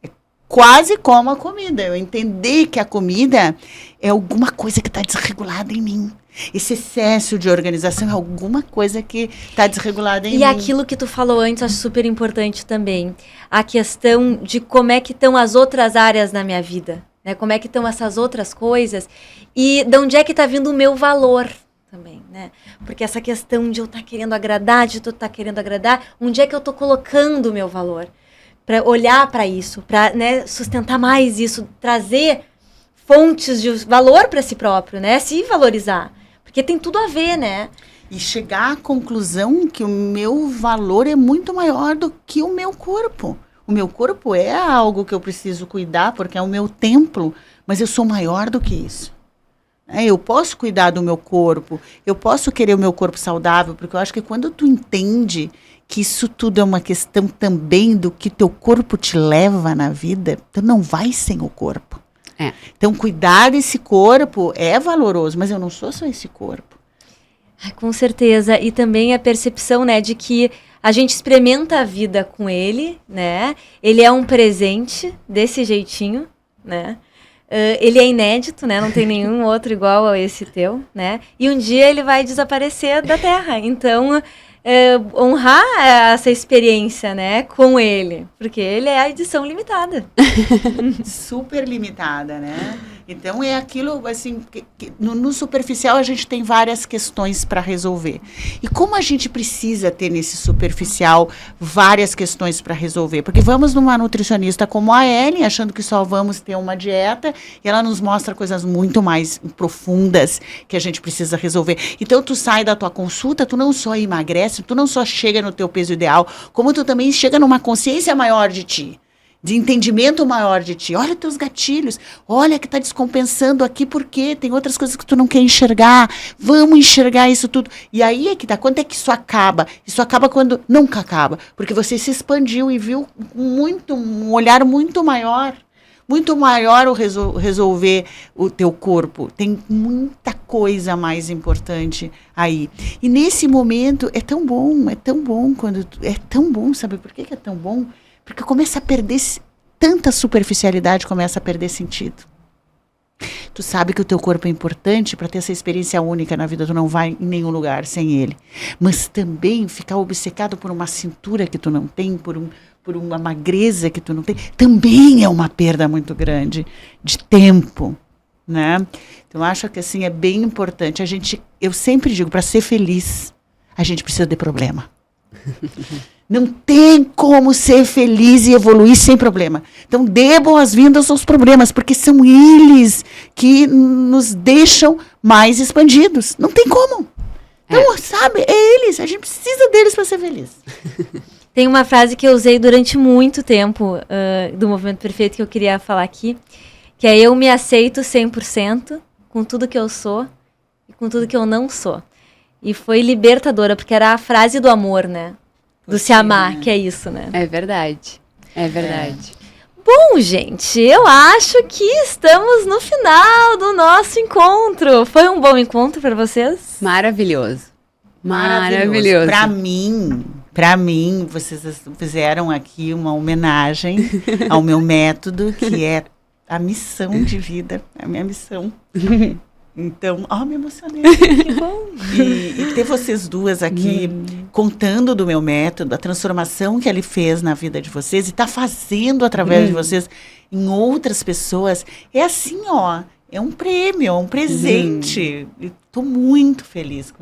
É quase como a comida. Eu entender que a comida é alguma coisa que está desregulada em mim. Esse excesso de organização é alguma coisa que está desregulada em mim. E aquilo que tu falou antes, acho super importante também. A questão de como é que estão as outras áreas na minha vida. Né? Como é que estão essas outras coisas e de onde é que está vindo o meu valor também, né? Porque essa questão de eu estar querendo agradar, de tu estar querendo agradar, onde é que eu estou colocando o meu valor? Para olhar para isso, para, né, sustentar mais isso, trazer fontes de valor para si próprio, né? Se valorizar. Porque tem tudo a ver, né? E chegar à conclusão que o meu valor é muito maior do que o meu corpo. O meu corpo é algo que eu preciso cuidar, porque é o meu templo, mas eu sou maior do que isso. Eu posso cuidar do meu corpo, eu posso querer o meu corpo saudável, porque eu acho que quando tu entende que isso tudo é uma questão também do que teu corpo te leva na vida, tu não vai sem o corpo. Então, cuidar desse corpo é valoroso, mas eu não sou só esse corpo. Com certeza. E também a percepção, né, de que a gente experimenta a vida com ele, né? Ele é um presente desse jeitinho, né? Ele é inédito, né? Não tem nenhum outro igual a esse teu, né? E um dia ele vai desaparecer da Terra. Então, honrar essa experiência, né, com ele, porque ele é a edição limitada. Super limitada, né? Então é aquilo, assim, que no superficial a gente tem várias questões para resolver. E como a gente precisa ter nesse superficial várias questões para resolver? Porque vamos numa nutricionista como a Ellen, achando que só vamos ter uma dieta, e ela nos mostra coisas muito mais profundas que a gente precisa resolver. Então tu sai da tua consulta, tu não só emagrece, tu não só chega no teu peso ideal, como tu também chega numa consciência maior de ti. De entendimento maior de ti. Olha teus gatilhos. Olha que está descompensando aqui, porque tem outras coisas que tu não quer enxergar. Vamos enxergar isso tudo. E aí é que tá. Quando é que isso acaba? Isso acaba quando nunca acaba. Porque você se expandiu e viu um olhar muito maior. Muito maior o resolver o teu corpo. Tem muita coisa mais importante aí. E nesse momento é tão bom quando é tão bom, sabe por que é tão bom? Porque começa a perder, tanta superficialidade começa a perder sentido. Tu sabe que o teu corpo é importante para ter essa experiência única na vida, tu não vai em nenhum lugar sem ele. Mas também ficar obcecado por uma cintura que tu não tem, por uma magreza que tu não tem, também é uma perda muito grande de tempo, né? Então, eu acho que assim, é bem importante. Eu sempre digo, para ser feliz, a gente precisa de problema. Não tem como ser feliz e evoluir sem problema. Então, dê boas-vindas aos problemas, porque são eles que nos deixam mais expandidos. Não tem como. Então, sabe, é eles. A gente precisa deles para ser feliz. Tem uma frase que eu usei durante muito tempo do Movimento Perfeito que eu queria falar aqui, que é: eu me aceito 100% com tudo que eu sou e com tudo que eu não sou. E foi libertadora, porque era a frase do amor, né? Do se amar, que é isso, né? É verdade. É verdade. Bom, gente, eu acho que estamos no final do nosso encontro. Foi um bom encontro para vocês? Maravilhoso. Para mim, vocês fizeram aqui uma homenagem ao meu método, que é a missão de vida, a minha missão. Então, me emocionei. Que bom. E ter vocês duas aqui contando do meu método, a transformação que ele fez na vida de vocês e está fazendo através de vocês em outras pessoas, é assim, é um prêmio, é um presente. Estou muito feliz.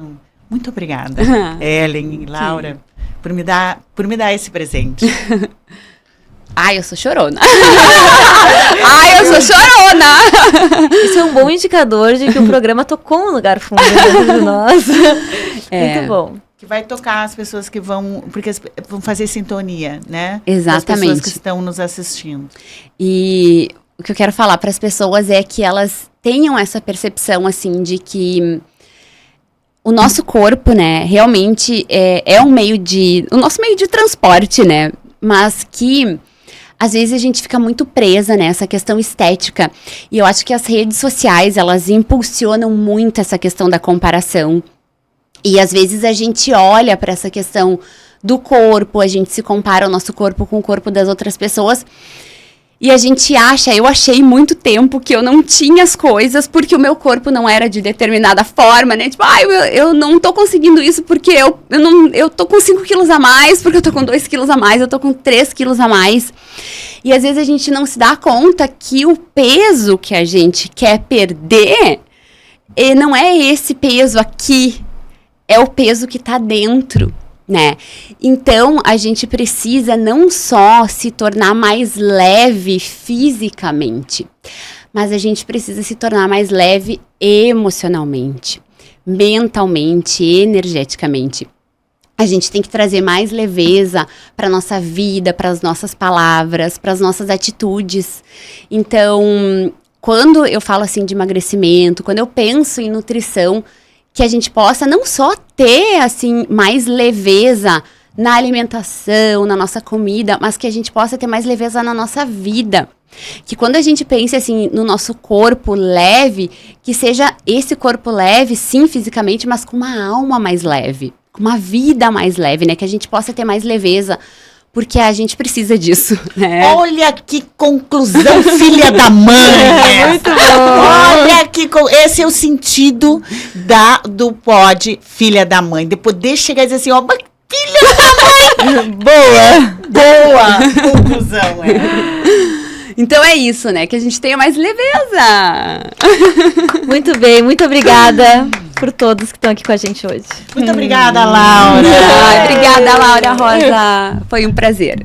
Muito obrigada, Ellen e Laura, por me dar esse presente. Ai, eu sou chorona. Ai, eu sou chorona. Isso é um bom indicador de que o programa tocou um lugar fundo dentro de nós. Muito bom. Que vai tocar as pessoas que vão fazer sintonia, né? Exatamente. As pessoas que estão nos assistindo. E o que eu quero falar para as pessoas é que elas tenham essa percepção, assim, de que o nosso corpo, né, realmente é um meio o nosso meio de transporte, né? Mas que às vezes a gente fica muito presa nessa questão estética. E eu acho que as redes sociais, elas impulsionam muito essa questão da comparação. E às vezes a gente olha para essa questão do corpo, a gente se compara o nosso corpo com o corpo das outras pessoas. E a gente eu achei muito tempo que eu não tinha as coisas porque o meu corpo não era de determinada forma, né? Tipo, eu não tô conseguindo isso porque eu tô com 5 quilos a mais, porque eu tô com 2 quilos a mais, eu tô com 3 quilos a mais. E às vezes a gente não se dá conta que o peso que a gente quer perder não é esse peso aqui, é o peso que tá dentro, né? Então, a gente precisa não só se tornar mais leve fisicamente, mas a gente precisa se tornar mais leve emocionalmente, mentalmente, energeticamente. A gente tem que trazer mais leveza para nossa vida, para as nossas palavras, para as nossas atitudes. Então, quando eu falo assim de emagrecimento, quando eu penso em nutrição, que a gente possa não só ter assim mais leveza na alimentação, na nossa comida, mas que a gente possa ter mais leveza na nossa vida. Que quando a gente pensa assim no nosso corpo leve, que seja esse corpo leve, sim, fisicamente, mas com uma alma mais leve, com uma vida mais leve, né? Que a gente possa ter mais leveza, porque a gente precisa disso, né? Olha que conclusão, filha da mãe! Muito bom! Olha que... Esse é o sentido do pod Filha da Mãe. De poder chegar e dizer assim, ó, mas filha da mãe! Boa conclusão, Então é isso, né? Que a gente tenha mais leveza. Muito bem, muito obrigada por todos que estão aqui com a gente hoje. Muito obrigada, Laura. Obrigada, Laura Rosa. Foi um prazer.